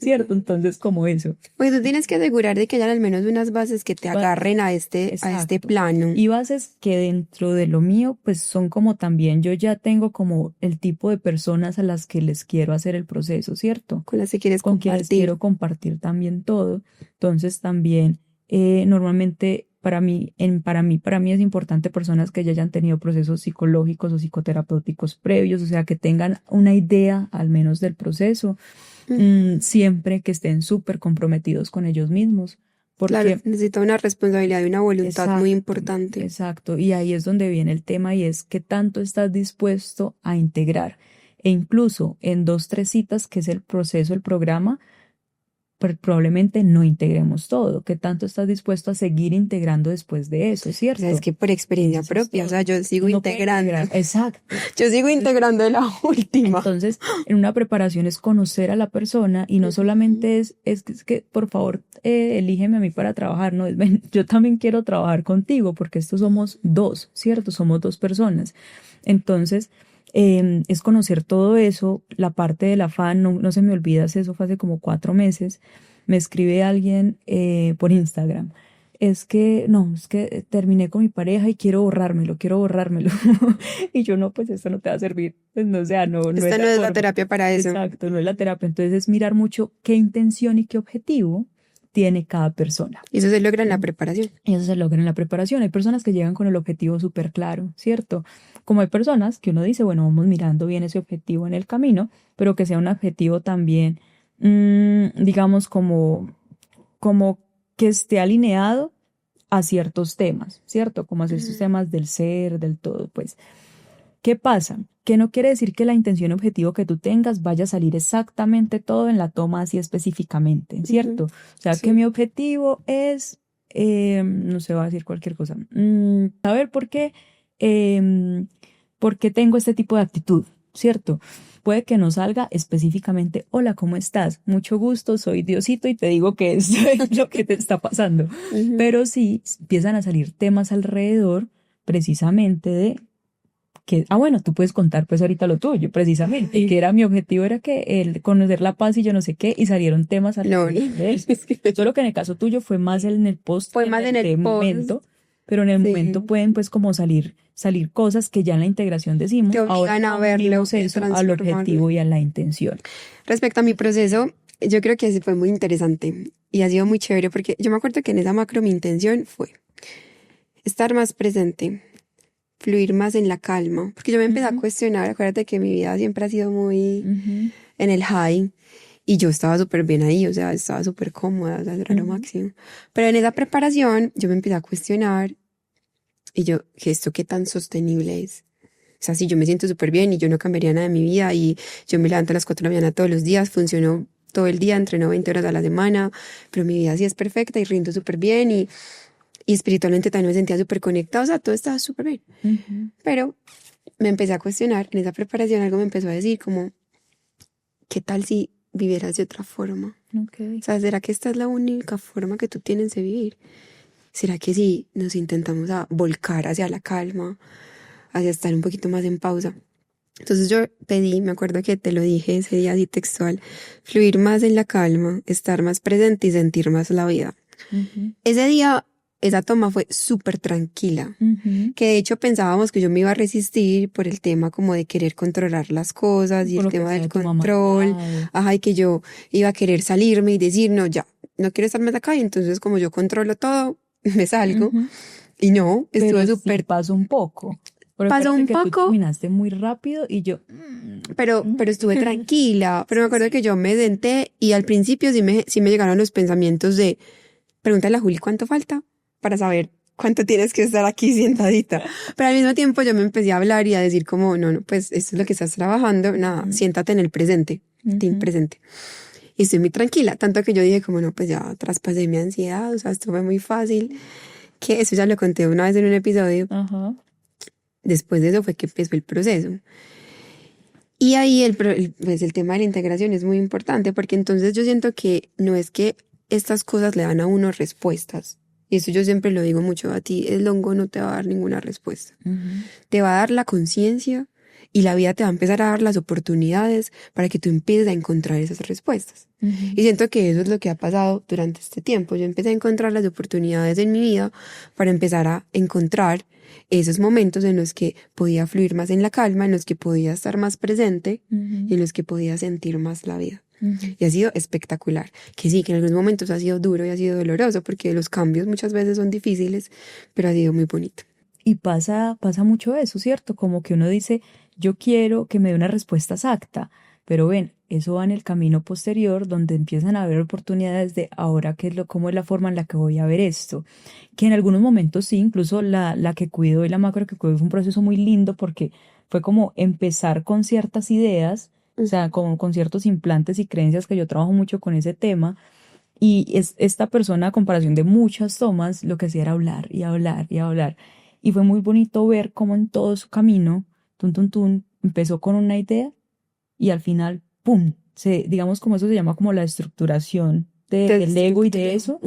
¿cierto? Entonces, como eso.
Pues tú tienes que asegurar de que hayan al menos unas bases que te agarren a este
Exacto.
plano.
Y bases que dentro de lo mío, pues son como también, yo ya tengo como el tipo de personas a las que les quiero hacer el proceso, ¿cierto?
Con las que quieres
Con quienes
compartir.
quiero compartir también todo. Entonces también, normalmente para mí es importante personas que ya hayan tenido procesos psicológicos o psicoterapéuticos previos, o sea, que tengan una idea al menos del proceso, siempre que estén súper comprometidos con ellos mismos. Porque,
claro, necesita una responsabilidad y una voluntad muy importante.
Exacto, y ahí es donde viene el tema y es qué tanto estás dispuesto a integrar. E incluso en 2, 3 citas, que es el proceso, el programa, probablemente no integremos todo. ¿Qué tanto estás dispuesto a seguir integrando después de eso, cierto?
O sea, es que por experiencia propia, o sea, yo sigo integrando.
Exacto.
Yo sigo integrando de la última.
Entonces, en una preparación es conocer a la persona y no solamente es que por favor, elígeme a mí para trabajar, no, ven, yo también quiero trabajar contigo porque estos somos dos, ¿cierto? Somos 2 personas. Entonces, es conocer todo eso, la parte del afán, no se me olvida, eso fue hace como 4 meses, me escribe alguien por Instagram, es que terminé con mi pareja y quiero borrármelo. Y yo no, pues esto no te va a servir, pues no, o sea, no
Esta no es la terapia para eso.
Exacto, no es la terapia, entonces es mirar mucho qué intención y qué objetivo tiene cada persona.
Y eso se logra en la preparación.
Y eso se logra en la preparación. Hay personas que llegan con el objetivo súper claro, ¿cierto? Como hay personas que uno dice, bueno, vamos mirando bien ese objetivo en el camino, pero que sea un objetivo también, digamos, como que esté alineado a ciertos temas, ¿cierto? Como a estos temas del ser, del todo, pues. ¿Qué pasa? Que no quiere decir que la intención objetivo que tú tengas vaya a salir exactamente todo en la toma así específicamente, ¿cierto? O sea, que mi objetivo es, no sé, va a decir cualquier cosa, saber por qué ¿por qué tengo este tipo de actitud? ¿Cierto? Puede que no salga específicamente, hola, ¿cómo estás? Mucho gusto, soy Diosito y te digo que esto es lo que te está pasando. Pero sí empiezan a salir temas alrededor precisamente de que, bueno, tú puedes contar pues ahorita lo tuyo, precisamente, que era mi objetivo, era que el conocer la paz y yo no sé qué, y salieron temas alrededor de eso. Solo que en el caso tuyo fue más en el post,
fue más en el
momento, pero en el momento pueden pues como salir cosas que ya en la integración decimos,
te obligan a verlo,
eso al objetivo y a la intención.
Respecto a mi proceso, yo creo que fue muy interesante y ha sido muy chévere porque yo me acuerdo que en esa macro mi intención fue estar más presente, fluir más en la calma, porque yo me empecé a cuestionar, acuérdate que mi vida siempre ha sido muy en el high y yo estaba súper bien ahí, o sea, estaba súper cómoda, o sea, era lo máximo. Pero en esa preparación yo me empecé a cuestionar y yo, ¿esto qué tan sostenible es? O sea, si yo me siento súper bien y yo no cambiaría nada de mi vida y yo me levanto a las 4 de la mañana todos los días, funciono todo el día, entreno 20 horas a la semana, pero mi vida sí es perfecta y rindo súper bien y espiritualmente también me sentía súper conectada, o sea, todo estaba súper bien. Pero me empecé a cuestionar, en esa preparación algo me empezó a decir como, ¿qué tal si vivieras de otra forma? O sea, ¿será que esta es la única forma que tú tienes de vivir? ¿Será que si nos intentamos a volcar hacia la calma, hacia estar un poquito más en pausa? Entonces yo pedí, me acuerdo que te lo dije ese día así textual, fluir más en la calma, estar más presente y sentir más la vida. Ese día, esa toma fue súper tranquila, que de hecho pensábamos que yo me iba a resistir por el tema como de querer controlar las cosas y el tema del control, y que yo iba a querer salirme y decir, no, ya, no quiero estar más acá y entonces como yo controlo todo, me salgo. Y no, estuve súper...
Sí pasó un poco.
Pasó un poco.
Tú terminaste muy rápido y yo...
Pero estuve tranquila. Pero me acuerdo que yo me senté y al principio sí me llegaron los pensamientos de pregúntale a Juli cuánto falta para saber cuánto tienes que estar aquí sentadita. Pero al mismo tiempo yo me empecé a hablar y a decir como, no, pues esto es lo que estás trabajando. Nada, siéntate en el presente. Team presente. Y estoy muy tranquila. Tanto que yo dije como, no, pues ya traspasé mi ansiedad. O sea, esto fue muy fácil. Que eso ya lo conté una vez en un episodio. Después de eso fue que empezó el proceso. Y ahí pues el tema de la integración es muy importante porque entonces yo siento que no es que estas cosas le dan a uno respuestas. Y eso yo siempre lo digo mucho, a ti el hongo no te va a dar ninguna respuesta. Te va a dar la conciencia y la vida te va a empezar a dar las oportunidades para que tú empieces a encontrar esas respuestas. Y siento que eso es lo que ha pasado durante este tiempo. Yo empecé a encontrar las oportunidades en mi vida para empezar a encontrar esos momentos en los que podía fluir más en la calma, en los que podía estar más presente y en los que podía sentir más la vida. Y ha sido espectacular. Que sí, que en algunos momentos ha sido duro y ha sido doloroso porque los cambios muchas veces son difíciles, pero ha sido muy bonito.
Y pasa mucho eso, ¿cierto? Como que uno dice, yo quiero que me dé una respuesta exacta, pero ven, eso va en el camino posterior donde empiezan a haber oportunidades de ahora cómo es la forma en la que voy a ver esto. Que en algunos momentos sí, incluso la que cuido y la macro que cuido fue un proceso muy lindo porque fue como empezar con ciertas ideas, o sea, con ciertos implantes y creencias que yo trabajo mucho con ese tema. Y esta persona, a comparación de muchas tomas, lo que hacía era hablar y hablar y hablar. Y fue muy bonito ver cómo en todo su camino, empezó con una idea y al final, ¡pum! Digamos como eso se llama como la estructuración del ego y de eso.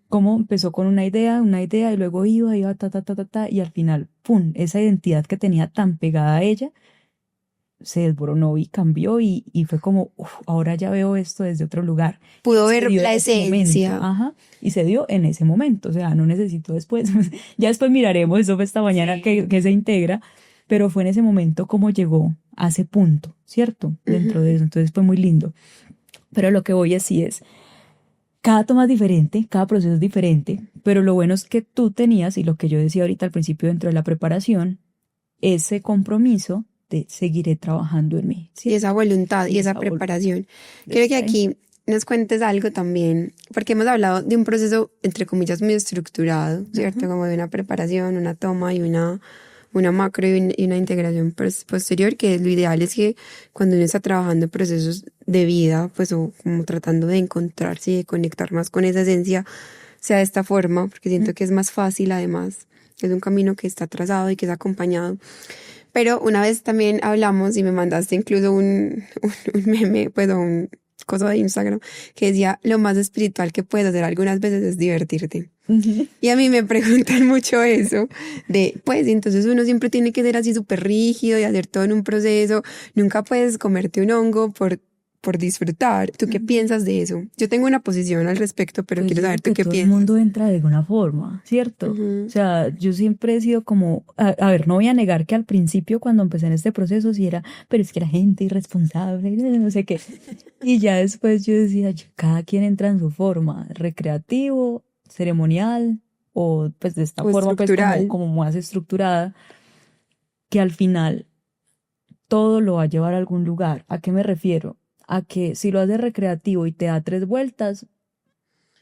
Cómo empezó con una idea y luego iba, y al final, ¡pum! Esa identidad que tenía tan pegada a ella se desboronó y cambió y fue como, ahora ya veo esto desde otro lugar.
Pudo ver la esencia.
Y se dio en ese momento, o sea, no necesito después. Ya después miraremos, eso fue esta mañana que se integra, pero fue en ese momento como llegó a ese punto, ¿cierto? Dentro de eso, entonces fue muy lindo. Pero lo que voy así es, cada toma es diferente, cada proceso es diferente, pero lo bueno es que tú tenías, y lo que yo decía ahorita al principio dentro de la preparación, ese compromiso de seguiré trabajando en mí.
¿Sí? Y esa voluntad y esa preparación. Quiero que aquí nos cuentes algo también, porque hemos hablado de un proceso, entre comillas, muy estructurado, ¿cierto? Como de una preparación, una toma y una macro y una integración posterior, que lo ideal es que cuando uno está trabajando en procesos de vida, pues o como tratando de encontrarse y de conectar más con esa esencia, sea de esta forma, porque siento que es más fácil además, es un camino que está trazado y que es acompañado. Pero una vez también hablamos y me mandaste incluso un meme, pues un cosa de Instagram, que decía, lo más espiritual que puedes hacer algunas veces es divertirte. Y a mí me preguntan mucho eso, pues entonces uno siempre tiene que ser así súper rígido y hacer todo en un proceso, nunca puedes comerte un hongo por disfrutar. ¿Tú qué piensas de eso? Yo tengo una posición al respecto, pero
Pues
quiero
yo
saber
creo
tú
que
qué
todo el
piensas.
mundo entra de alguna forma, ¿cierto? O sea, yo siempre he sido como, a ver, no voy a negar que al principio cuando empecé en este proceso sí era, pero es que la gente irresponsable, no sé qué. Y ya después yo decía, cada quien entra en su forma, recreativo, ceremonial, o pues de esta
O
forma pues
estructural.
como más estructurada, que al final todo lo va a llevar a algún lugar. ¿A qué me refiero? A que si lo haces recreativo y te da 3 vueltas,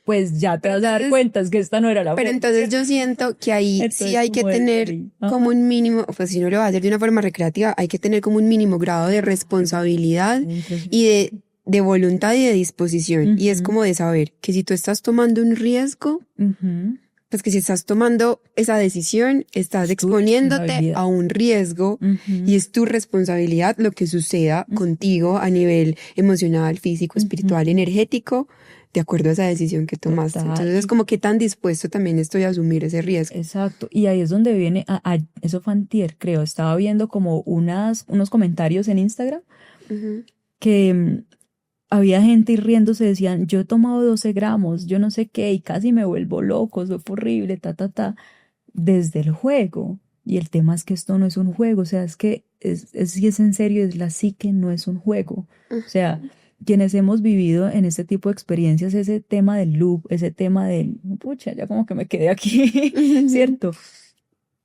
pues ya te vas a dar cuenta, es que esta no era la
Pero
forma,
entonces
¿cierto?
yo siento que ahí sí
Entonces,
hay que
como desde
tener
ahí.
como
Ajá.
un mínimo, pues si no lo va a hacer de una forma recreativa, hay que tener como un mínimo grado de responsabilidad y de voluntad y de disposición. Y es
Ujú,
como de saber que si tú estás tomando un riesgo,
ujú.
pues que si estás tomando esa decisión, estás
Es tu
exponiéndote
responsabilidad.
a un riesgo y
Ujú,
es tu responsabilidad lo que suceda contigo a nivel emocional, físico, espiritual,
ujú.
energético, de acuerdo a esa decisión que tomaste.
Total.
Entonces es como que tan dispuesto también estoy a asumir ese riesgo.
Exacto. Y ahí es donde viene, eso fue antier, creo, estaba viendo como unos comentarios en Instagram
Ujú.
que había gente y riéndose, decían, yo he tomado 12 gramos, yo no sé qué, y casi me vuelvo loco, eso fue horrible, desde el juego. Y el tema es que esto no es un juego, o sea, es que si es en serio, es la psique, no es un juego. O sea, quienes hemos vivido en este tipo de experiencias, ese tema del loop, ese tema del, pucha, ya como que me quedé aquí, ¿cierto?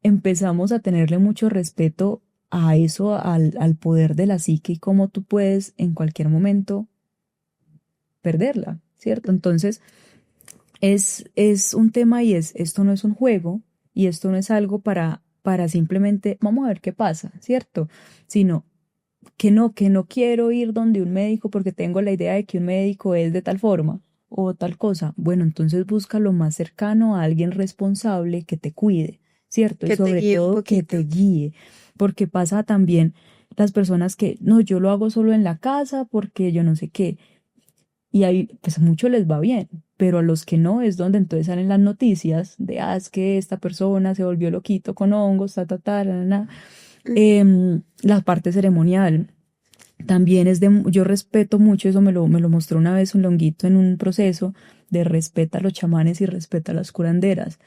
Empezamos a tenerle mucho respeto a eso, al poder de la psique y cómo tú puedes en cualquier momento perderla, ¿cierto? Entonces, es un tema y esto no es un juego y esto no es algo para simplemente, vamos a ver qué pasa, ¿cierto? Sino que no quiero ir donde un médico porque tengo la idea de que un médico es de tal forma o tal cosa. Bueno, entonces busca lo más cercano a alguien responsable que te cuide, ¿cierto? Y
Que te
sobre
guíe un
todo que
poquito.
te guíe, porque pasa también las personas que, no, yo lo hago solo en la casa porque yo no sé qué. Y ahí, pues a muchos les va bien, pero a los que no es donde entonces salen las noticias de, es que esta persona se volvió loquito con hongos, ta. La parte ceremonial también yo respeto mucho, eso me lo mostró una vez un longuito en un proceso de respeta a los chamanes y respeta a las curanderas.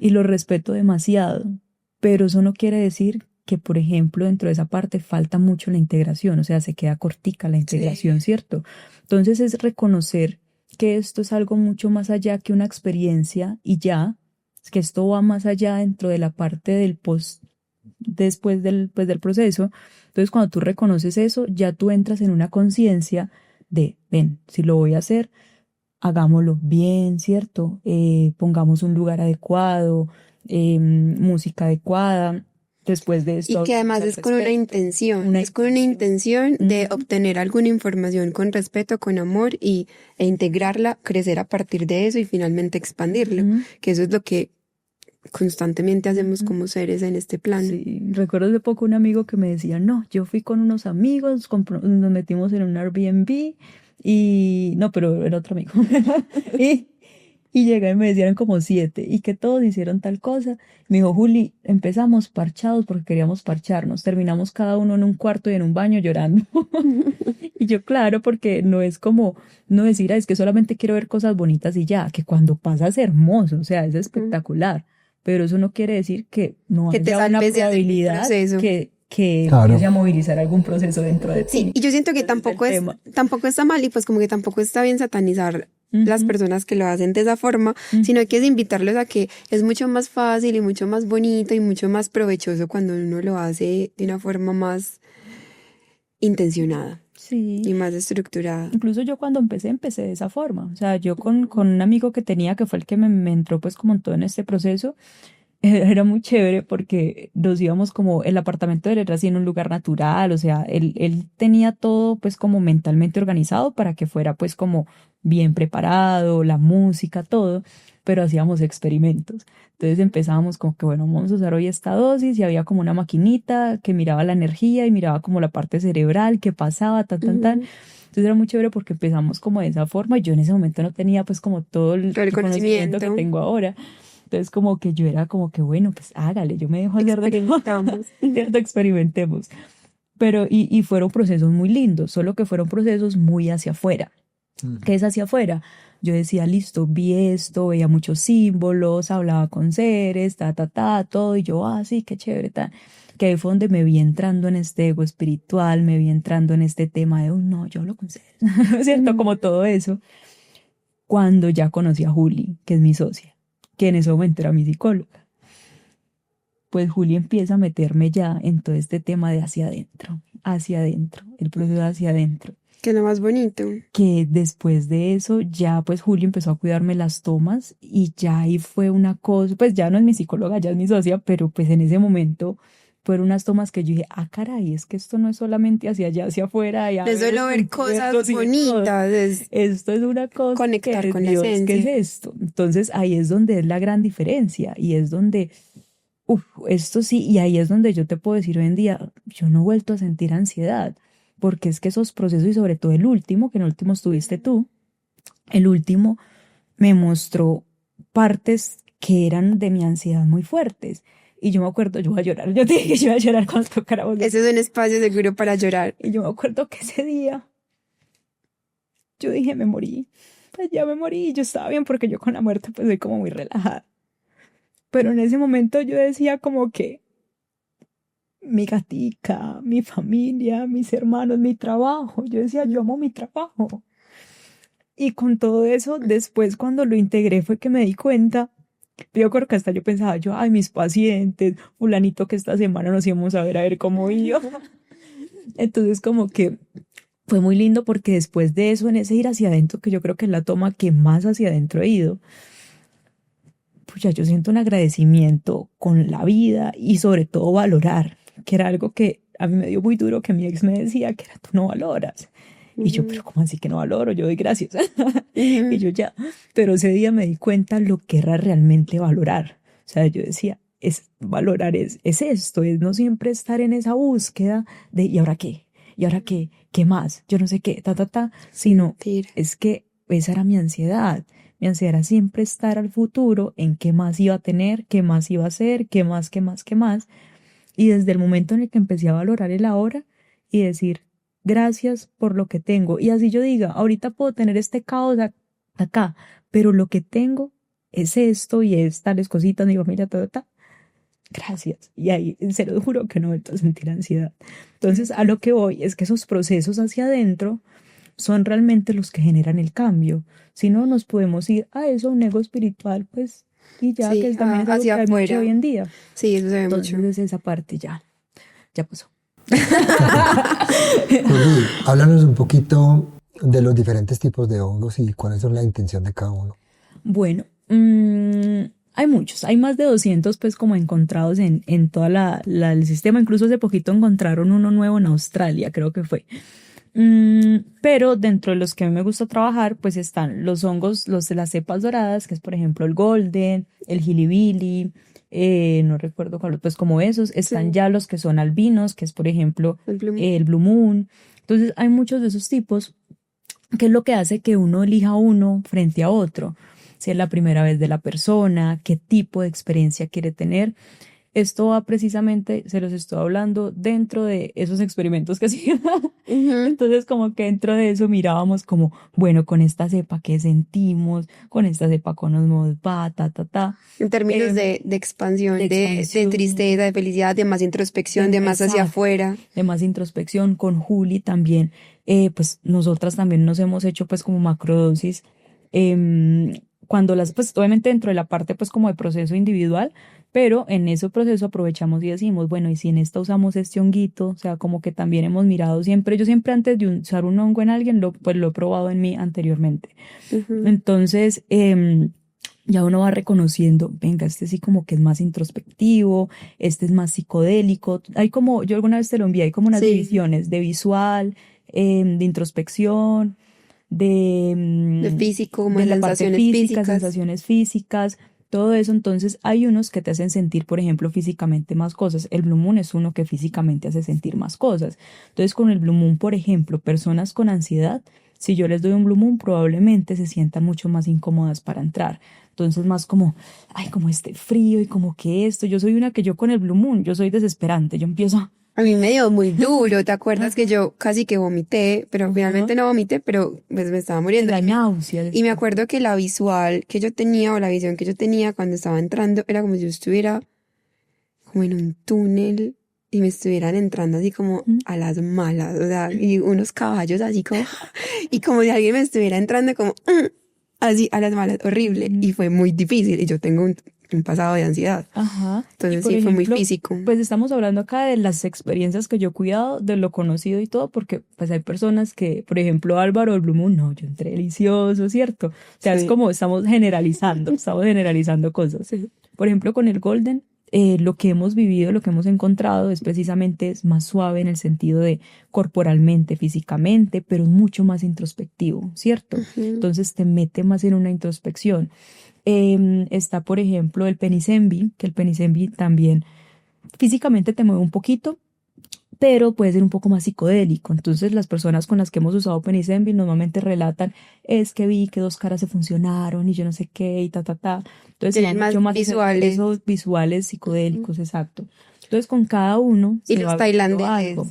Y lo respeto demasiado, pero eso no quiere decir que, por ejemplo, dentro de esa parte falta mucho la integración, o sea, se queda cortica la integración, ¿cierto? Entonces es reconocer que esto es algo mucho más allá que una experiencia y ya, que esto va más allá dentro de la parte del post, después del proceso. Entonces, cuando tú reconoces eso, ya tú entras en una conciencia de, ven, si lo voy a hacer, hagámoslo bien, ¿cierto? Pongamos un lugar adecuado, música adecuada. Después de
Y
esto
que
hablamos
además
al
es con una
respecto.
intención, es con una intención de
Ujú.
obtener alguna información con respeto, con amor e integrarla, crecer a partir de eso y finalmente expandirlo,
Ujú.
que eso es lo que constantemente hacemos
Ujú.
como seres en este plano.
Sí, recuerdo hace poco un amigo que me decía, no, yo fui con unos amigos, nos metimos en un Airbnb y, no, pero era otro amigo. y, y llegué y me decían como 7 y que todos hicieron tal cosa. Me dijo, Juli, empezamos parchados porque queríamos parcharnos, terminamos cada uno en un cuarto y en un baño llorando. Y yo, claro, porque no es como, no decir, es que solamente quiero ver cosas bonitas y ya, que cuando pasa es hermoso, o sea, es espectacular, pero eso no quiere decir que no
Que te
haya una
salves de hacer un
probabilidad
proceso.
que
Claro.
empiece a movilizar algún proceso dentro de
Sí,
ti.
y yo siento que
Ese es el tema.
tampoco está mal y pues como que tampoco está bien satanizar las
Ujú,
personas que lo hacen de esa forma, sino que es invitarlos a que es mucho más fácil y mucho más bonito y mucho más provechoso cuando uno lo hace de una forma más intencionada
sí,
y más estructurada.
incluso yo cuando empecé de esa forma, o sea, yo con un amigo que tenía, que fue el que me entró pues como en todo en este proceso, era muy chévere porque nos íbamos como, el apartamento de él era así en un lugar natural, o sea, él tenía todo pues como mentalmente organizado para que fuera pues como bien preparado, la música, todo, pero hacíamos experimentos. Entonces empezábamos como que, bueno, vamos a usar hoy esta dosis y había como una maquinita que miraba la energía y miraba como la parte cerebral, qué pasaba, tan, tan, tan.
Ujú.
Entonces era muy chévere porque empezamos como de esa forma. Yo en ese momento no tenía pues como todo el
Todo el
conocimiento que
conocimiento.
tengo ahora. Entonces como que yo era como que bueno, pues hágale, yo me dejo hacer de todo,
Experimentamos.
¿cierto? Experimentemos. Pero y fueron procesos muy lindos, solo que fueron procesos muy hacia afuera. ¿Qué es hacia afuera? Yo decía, listo, vi esto, veía muchos símbolos, hablaba con seres, todo, y yo, sí, qué chévere, tal. Que ahí fue donde me vi entrando en este ego espiritual, me vi entrando en este tema de, no, yo hablo con seres, ¿cierto? Como todo eso. Cuando ya conocí a Juli, que es mi socia, que en ese momento era mi psicóloga, pues Juli empieza a meterme ya en todo este tema de hacia adentro, el proceso de hacia adentro.
Que es lo más bonito.
Que después de eso ya pues Juli empezó a cuidarme las tomas y ya ahí fue una cosa, pues ya no es mi psicóloga, ya es mi socia, pero pues en ese momento fueron unas tomas que yo dije, caray, es que esto no es solamente hacia allá, hacia afuera, y a
No es
ver
solo ver cosas
y todo.
bonitas, es
Esto es una cosa
conectar
que es
con la
Dios, ¿qué es
esencia.
esto? Entonces ahí es donde es la gran diferencia y es donde, esto sí, y ahí es donde yo te puedo decir hoy en día, yo no he vuelto a sentir ansiedad, porque es que esos procesos y sobre todo el último, que en el último estuviste tú, el último me mostró partes que eran de mi ansiedad muy fuertes. Y yo me acuerdo, yo iba a llorar, yo te dije que yo iba a llorar cuando tocáramos.
Ese es un espacio seguro para llorar.
Y yo me acuerdo que ese día yo dije, me morí, pues ya me morí, y yo estaba bien porque yo con la muerte pues soy como muy relajada. Pero en ese momento yo decía como que mi gatica, mi familia, mis hermanos, mi trabajo. Yo decía, yo amo mi trabajo. Y con todo eso, después cuando lo integré fue que me di cuenta, yo creo que hasta yo pensaba, ay, mis pacientes, fulanito que esta semana nos íbamos a ver cómo iba. Entonces como que fue muy lindo porque después de eso, en ese ir hacia adentro, que yo creo que es la toma que más hacia adentro he ido, pues ya yo siento un agradecimiento con la vida y sobre todo valorar, que era algo que a mí me dio muy duro, que mi ex me decía que era tú no valoras. Y yo, pero ¿cómo así que no valoro? Yo doy gracias. Y yo ya, pero ese día me di cuenta lo que era realmente valorar. O sea, yo decía, valorar es esto, es no siempre estar en esa búsqueda de ¿y ahora qué? ¿Y ahora qué? ¿Qué más? Yo no sé qué, sino
Sentir.
es que esa era mi ansiedad. Mi ansiedad era siempre estar al futuro en qué más iba a tener, qué más iba a hacer, qué más, qué más, qué más. Y desde el momento en el que empecé a valorar el ahora y decir, gracias por lo que tengo. Y así yo diga, ahorita puedo tener este caos acá, pero lo que tengo es esto y es tales cositas, mi familia, gracias. Y ahí se lo juro que no he vuelto a sentir ansiedad. Entonces, a lo que voy es que esos procesos hacia adentro son realmente los que generan el cambio. Si no, nos podemos ir a eso, un ego espiritual, pues, y ya,
Sí,
que también es algo
hacia
que hay mucho
afuera.
hoy en día.
Sí, eso se ve
Entonces,
mucho.
esa parte ya pasó.
Juli, háblanos un poquito de los diferentes tipos de hongos y cuáles son la intención de cada uno.
Bueno, hay muchos, hay más de 200 pues como encontrados en toda el sistema, incluso hace poquito encontraron uno nuevo en Australia, creo que fue. Pero dentro de los que a mí me gusta trabajar, pues están los hongos, los de las cepas doradas, que es por ejemplo el golden, el hilibili, no recuerdo cuál, pues como esos, están ya los que son albinos, que es por ejemplo el blue moon. Entonces hay muchos de esos tipos, que es lo que hace que uno elija uno frente a otro, si es la primera vez de la persona, qué tipo de experiencia quiere tener. Esto va precisamente, se los estoy hablando, dentro de esos experimentos que hacían. Entonces como que dentro de eso mirábamos como, bueno, con esta cepa qué sentimos, con esta cepa cómo nos va,
En términos de expansión, de tristeza, de felicidad, de más introspección, de más hacia afuera.
De más introspección. Con Juli también, pues nosotras también nos hemos hecho pues como macrodosis, cuando pues obviamente dentro de la parte pues como de proceso individual, pero en ese proceso aprovechamos y decimos, bueno, y si en esta usamos este honguito, o sea, como que también hemos mirado siempre, yo siempre antes de usar un hongo en alguien, pues lo he probado en mí anteriormente. Entonces, ya uno va reconociendo, venga, este sí como que es más introspectivo, este es más psicodélico. Hay como, yo alguna vez te lo envié, hay como unas
Sí.
divisiones de visual, de introspección,
De físico, como
de la parte
sensaciones
física,
físicas.
sensaciones físicas, todo eso. Entonces hay unos que te hacen sentir, por ejemplo, físicamente más cosas. El Blue Moon es uno que físicamente hace sentir más cosas. Entonces con el Blue Moon, por ejemplo, personas con ansiedad, si yo les doy un Blue Moon, probablemente se sientan mucho más incómodas para entrar. Entonces más como, ay, como este frío y como que esto. Yo soy una que yo con el Blue Moon, yo soy desesperante. Yo empiezo,
A mí me dio muy duro, ¿te acuerdas que yo casi que vomité? Pero finalmente no vomité, pero pues me estaba muriendo.
la náusea.
Y me acuerdo que la visual que yo tenía o la visión que yo tenía cuando estaba entrando era como si yo estuviera como en un túnel y me estuvieran entrando así como a las malas, o sea, y unos caballos así como, y como si alguien me estuviera entrando como así a las malas, horrible. Y fue muy difícil y yo tengo un pasado de ansiedad.
Ajá.
Entonces
Y por
sí, fue muy
ejemplo,
físico.
pues estamos hablando acá de las experiencias que yo he cuidado, de lo conocido y todo, porque pues hay personas que, por ejemplo, Álvaro el Blue Moon, no, yo entré delicioso, ¿cierto? O sea, es
Sí.
como estamos generalizando cosas. Por ejemplo, con el Golden, lo que hemos vivido, lo que hemos encontrado es precisamente es más suave en el sentido de corporalmente, físicamente, pero mucho más introspectivo, ¿cierto? Entonces te mete más en una introspección. Está, por ejemplo, el Penisembi, que el Penisembi también físicamente te mueve un poquito, pero puede ser un poco más psicodélico. Entonces las personas con las que hemos usado Penisembi normalmente relatan, es que vi que 2 caras se funcionaron y yo no sé qué y ta, ta, ta. Entonces
Tienen
se va
más
mucho más
visuales.
esos visuales psicodélicos, exacto. Entonces con cada uno
Y
se
los
va viendo
tailandeses
algo.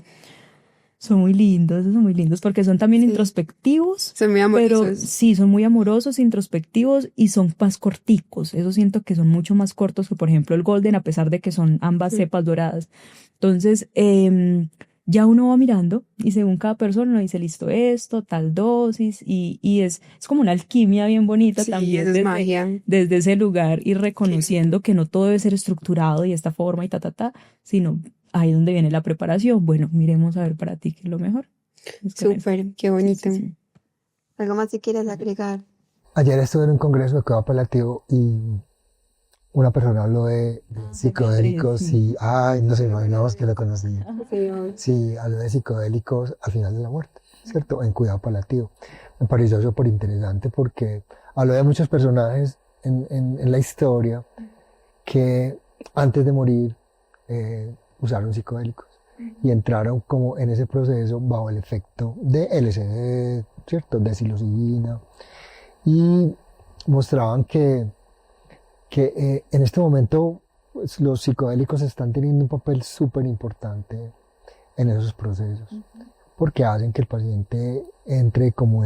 Son muy lindos porque son también
Sí.
introspectivos,
Son muy
pero
amorosos.
sí, son muy amorosos, introspectivos y son más corticos. Eso siento que son mucho más cortos que, por ejemplo, el Golden, a pesar de que son ambas cepas doradas. Entonces, ya uno va mirando y según cada persona uno dice, listo, esto, tal dosis, y es como una alquimia bien bonita
Sí,
también
eso es magia.
desde ese lugar y reconociendo que no todo debe ser estructurado y esta forma y ta, ta, ta, sino ahí donde viene la preparación. Bueno, miremos a ver para ti qué es lo mejor. Es con eso.
Súper, qué
Sí,
bonito.
sí, sí.
¿Algo más si quieres agregar?
Ayer estuve en un congreso de cuidado apelativo y una persona habló de psicodélicos
sí.
y, ay, nos imaginamos que lo conocía.
Sí,
Sí, habló de psicodélicos al final de la muerte, ¿cierto? En cuidado paliativo. Me pareció súper interesante porque habló de muchos personajes en la historia que antes de morir usaron psicodélicos y entraron como en ese proceso bajo el efecto de LSD, ¿cierto? De psilocibina y mostraban que en este momento pues, los psicodélicos están teniendo un papel súper importante en esos procesos, porque hacen que el paciente entre como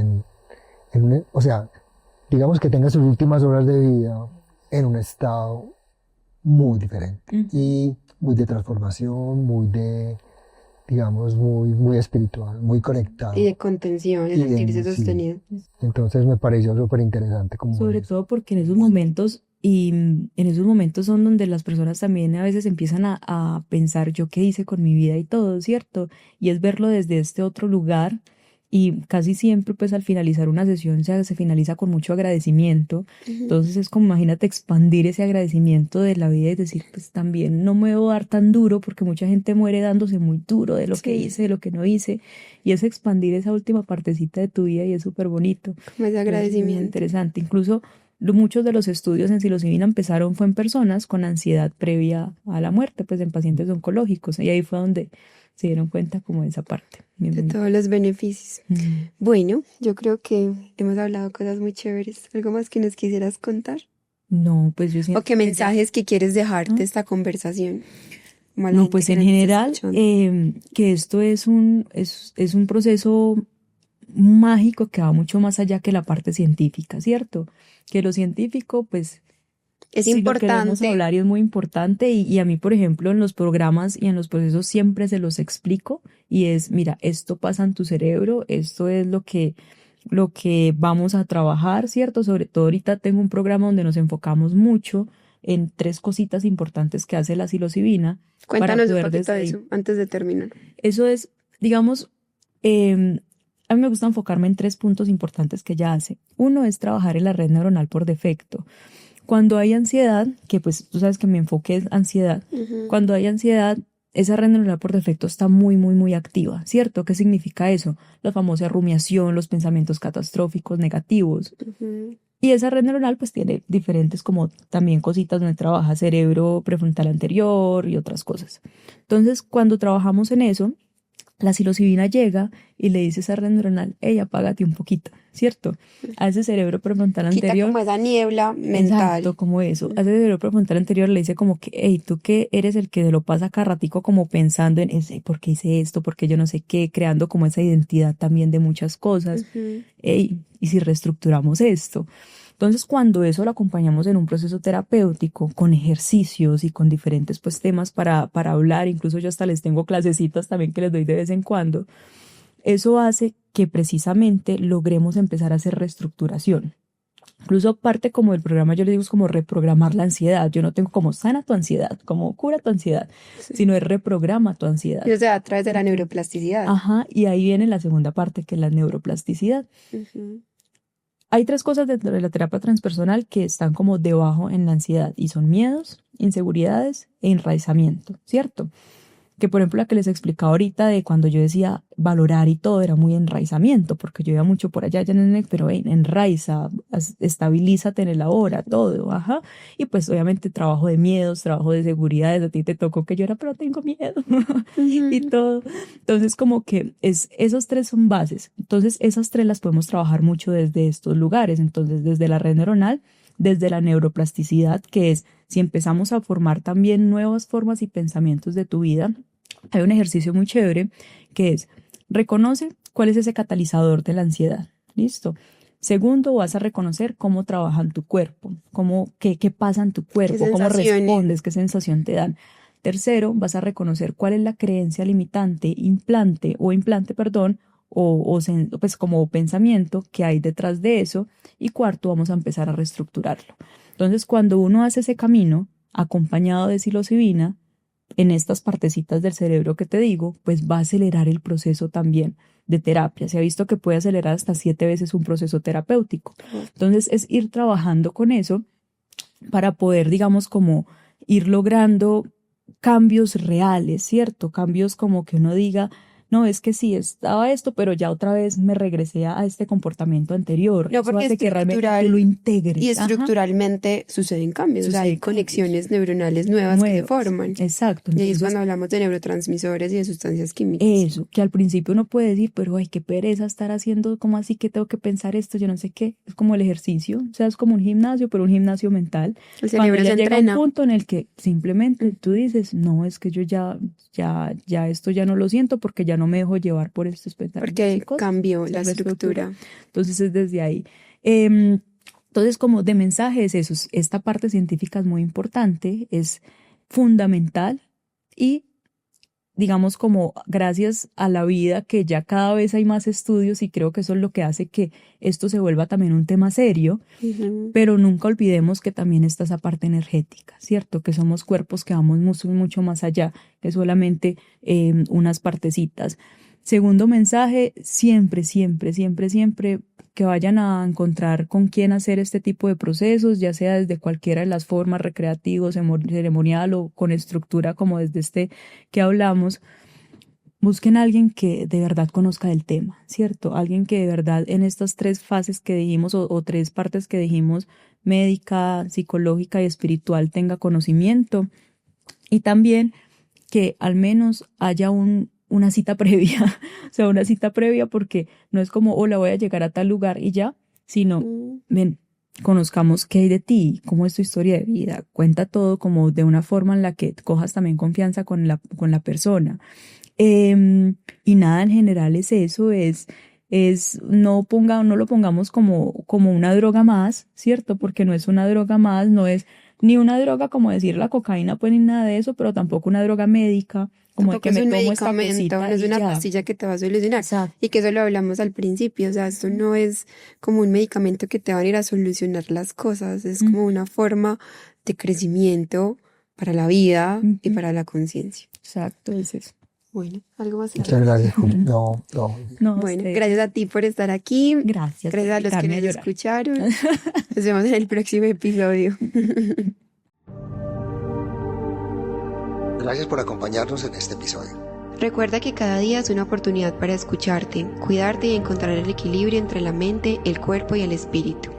o sea, digamos que tenga sus últimas horas de vida en un estado muy diferente y muy de transformación, muy de, digamos, muy espiritual, muy conectado.
Y de contención, es
Y de-
sentirse
sí.
sostenido.
Entonces me pareció súper interesante como
Sobre
eso.
todo porque en esos momentos, y en esos momentos son donde las personas también a veces empiezan a pensar yo qué hice con mi vida y todo, ¿cierto? Y es verlo desde este otro lugar y casi siempre pues al finalizar una sesión se finaliza con mucho agradecimiento. Entonces es como imagínate expandir ese agradecimiento de la vida y decir pues también no me debo dar tan duro porque mucha gente muere dándose muy duro de lo que
Sí.
hice, de lo que no hice y es expandir esa última partecita de tu vida y es súper bonito.
Como ese
Entonces, es muy
agradecimiento.
interesante. Incluso muchos de los estudios en psilocibina empezaron fue en personas con ansiedad previa a la muerte, pues en pacientes oncológicos. Y ahí fue donde se dieron cuenta como de esa parte. Bien
De
bonito.
todos los beneficios.
Mm.
Bueno, yo creo que hemos hablado cosas muy chéveres. ¿Algo más que nos quisieras contar?
No, pues yo
¿O
siento
qué
que ya-
mensajes que quieres dejar
¿Ah?
de esta conversación? Como a la
No,
gente
pues
que
en
nos está
general,
escuchando.
que esto es es un proceso mágico que va mucho más allá que la parte científica, ¿cierto? Que lo científico, pues
Es
sí lo queremos
importante.
hablar y es muy importante y a mí, por ejemplo, en los programas y en los procesos siempre se los explico y es, mira, esto pasa en tu cerebro, esto es lo que vamos a trabajar, ¿cierto? Sobre todo ahorita tengo un programa donde nos enfocamos mucho en 3 cositas importantes que hace la psilocibina para
Cuéntanos un
poder
poquito
desde
de
ahí.
eso antes de terminar.
Eso es, digamos, a mí me gusta enfocarme en 3 puntos importantes que ella hace. Uno es trabajar en la red neuronal por defecto. Cuando hay ansiedad, que pues tú sabes que mi enfoque es ansiedad, cuando hay ansiedad, esa red neuronal por defecto está muy, muy, muy activa, ¿cierto? ¿Qué significa eso? La famosa rumiación, los pensamientos catastróficos, negativos. Y esa red neuronal pues tiene diferentes como también cositas donde trabaja cerebro prefrontal anterior y otras cosas. Entonces, cuando trabajamos en eso, la psilocibina llega y le dice a esa red neuronal, hey, apágate un poquito, ¿cierto? A ese cerebro prefrontal
Quita
anterior.
como esa niebla mental.
Exacto, como eso. A ese cerebro prefrontal anterior le dice como que, hey, tú que eres el que lo pasa cada ratico como pensando en ese, ¿por qué hice esto? ¿Por qué yo no sé qué? Creando como esa identidad también de muchas cosas. Hey, ¿y si reestructuramos esto? Entonces, cuando eso lo acompañamos en un proceso terapéutico, con ejercicios y con diferentes pues temas para hablar, incluso yo hasta les tengo clasecitas también que les doy de vez en cuando, eso hace que precisamente logremos empezar a hacer reestructuración. Incluso parte como del programa yo les digo es como reprogramar la ansiedad. Yo no tengo como sana tu ansiedad, como cura tu ansiedad, sino es reprograma tu ansiedad.
Y o sea, a través de la neuroplasticidad.
Ajá, y ahí viene la segunda parte que es la neuroplasticidad. Hay 3 cosas dentro de la terapia transpersonal que están como debajo en la ansiedad y son miedos, inseguridades e enraizamiento, ¿cierto? Que por ejemplo la que les explicaba ahorita de cuando yo decía valorar y todo era muy enraizamiento, porque yo iba mucho por allá, pero enraiza, estabilízate en el ahora, todo, ajá. Y pues obviamente trabajo de miedos, trabajo de seguridades, a ti te tocó que yo era, pero tengo miedo y todo. Entonces como que esos 3 son bases. Entonces esas 3 las podemos trabajar mucho desde estos lugares, entonces desde la red neuronal, desde la neuroplasticidad, que es si empezamos a formar también nuevas formas y pensamientos de tu vida. Hay un ejercicio muy chévere que es, reconoce cuál es ese catalizador de la ansiedad. ¿Listo? Segundo, vas a reconocer cómo trabaja en tu cuerpo, qué pasa en tu cuerpo, cómo respondes, qué sensación te dan. Tercero, vas a reconocer cuál es la creencia limitante, implante, perdón, pues como pensamiento que hay detrás de eso. Y cuarto, vamos a empezar a reestructurarlo. Entonces, cuando uno hace ese camino, acompañado de psilocibina, en estas partecitas del cerebro que te digo, pues va a acelerar el proceso también de terapia. Se ha visto que puede acelerar hasta 7 veces un proceso terapéutico. Entonces, es ir trabajando con eso para poder, digamos, como ir logrando cambios reales, ¿cierto? Cambios como que uno diga, no, es que sí, estaba esto, pero ya otra vez me regresé a este comportamiento anterior.
No, porque
eso hace que realmente tú lo integres.
Y estructuralmente suceden cambios, o sea, hay conexiones neuronales nuevas que se forman.
Exacto.
Y ahí es cuando hablamos de neurotransmisores y de sustancias químicas.
Eso, que al principio uno puede decir, pero ay, qué pereza estar haciendo, como así que tengo que pensar esto, yo no sé qué. Es como el ejercicio, o sea, es como un gimnasio, pero un gimnasio mental.
El cerebro se
llega
entrena.
un punto en el que simplemente tú dices, no, es que yo ya esto ya no lo siento porque ya no me dejo llevar por estos pensamientos.
Porque cambió la estructura.
Entonces es desde ahí. Entonces, como de mensaje es eso, esta parte científica es muy importante, es fundamental y digamos como gracias a la vida que ya cada vez hay más estudios y creo que eso es lo que hace que esto se vuelva también un tema serio, pero nunca olvidemos que también está esa parte energética, ¿cierto? Que somos cuerpos que vamos mucho, mucho más allá que solamente unas partecitas. Segundo mensaje, siempre, siempre, siempre, siempre que vayan a encontrar con quién hacer este tipo de procesos, ya sea desde cualquiera de las formas, recreativo, ceremonial o con estructura como desde este que hablamos, busquen a alguien que de verdad conozca del tema, ¿cierto? Alguien que de verdad en estas 3 fases que dijimos o 3 partes que dijimos, médica, psicológica y espiritual, tenga conocimiento y también que al menos haya una cita previa, o sea, una cita previa porque no es como, hola, voy a llegar a tal lugar y ya, sino, ven, conozcamos qué hay de ti, cómo es tu historia de vida, cuenta todo como de una forma en la que cojas también confianza con la persona. Y nada, en general es eso, no lo pongamos como una droga más, ¿cierto? Porque no es una droga más, no es ni una droga como decir la cocaína, pues ni nada de eso, pero tampoco una droga médica, como
tampoco
de que
es
me
un
tomo esta
medicamento,
cosita
no es
y
una
ya.
pastilla que te va a solucionar.
Exacto.
Y que eso lo hablamos al principio, o sea, esto no es como un medicamento que te va a ir a solucionar las cosas, es como una forma de crecimiento para la vida y para la conciencia.
Exacto, es eso.
Bueno, algo más.
Muchas gracias, Juli. No.
No,
Bueno,
usted-
gracias a ti por estar aquí.
Gracias.
Gracias a los que
invitarme a
nos
llorar.
escucharon. Nos vemos en el próximo episodio.
Gracias por acompañarnos en este episodio.
Recuerda que cada día es una oportunidad para escucharte, cuidarte y encontrar el equilibrio entre la mente, el cuerpo y el espíritu.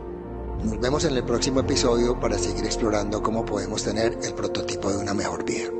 Nos vemos en el próximo episodio para seguir explorando cómo podemos tener el prototipo de una mejor vida.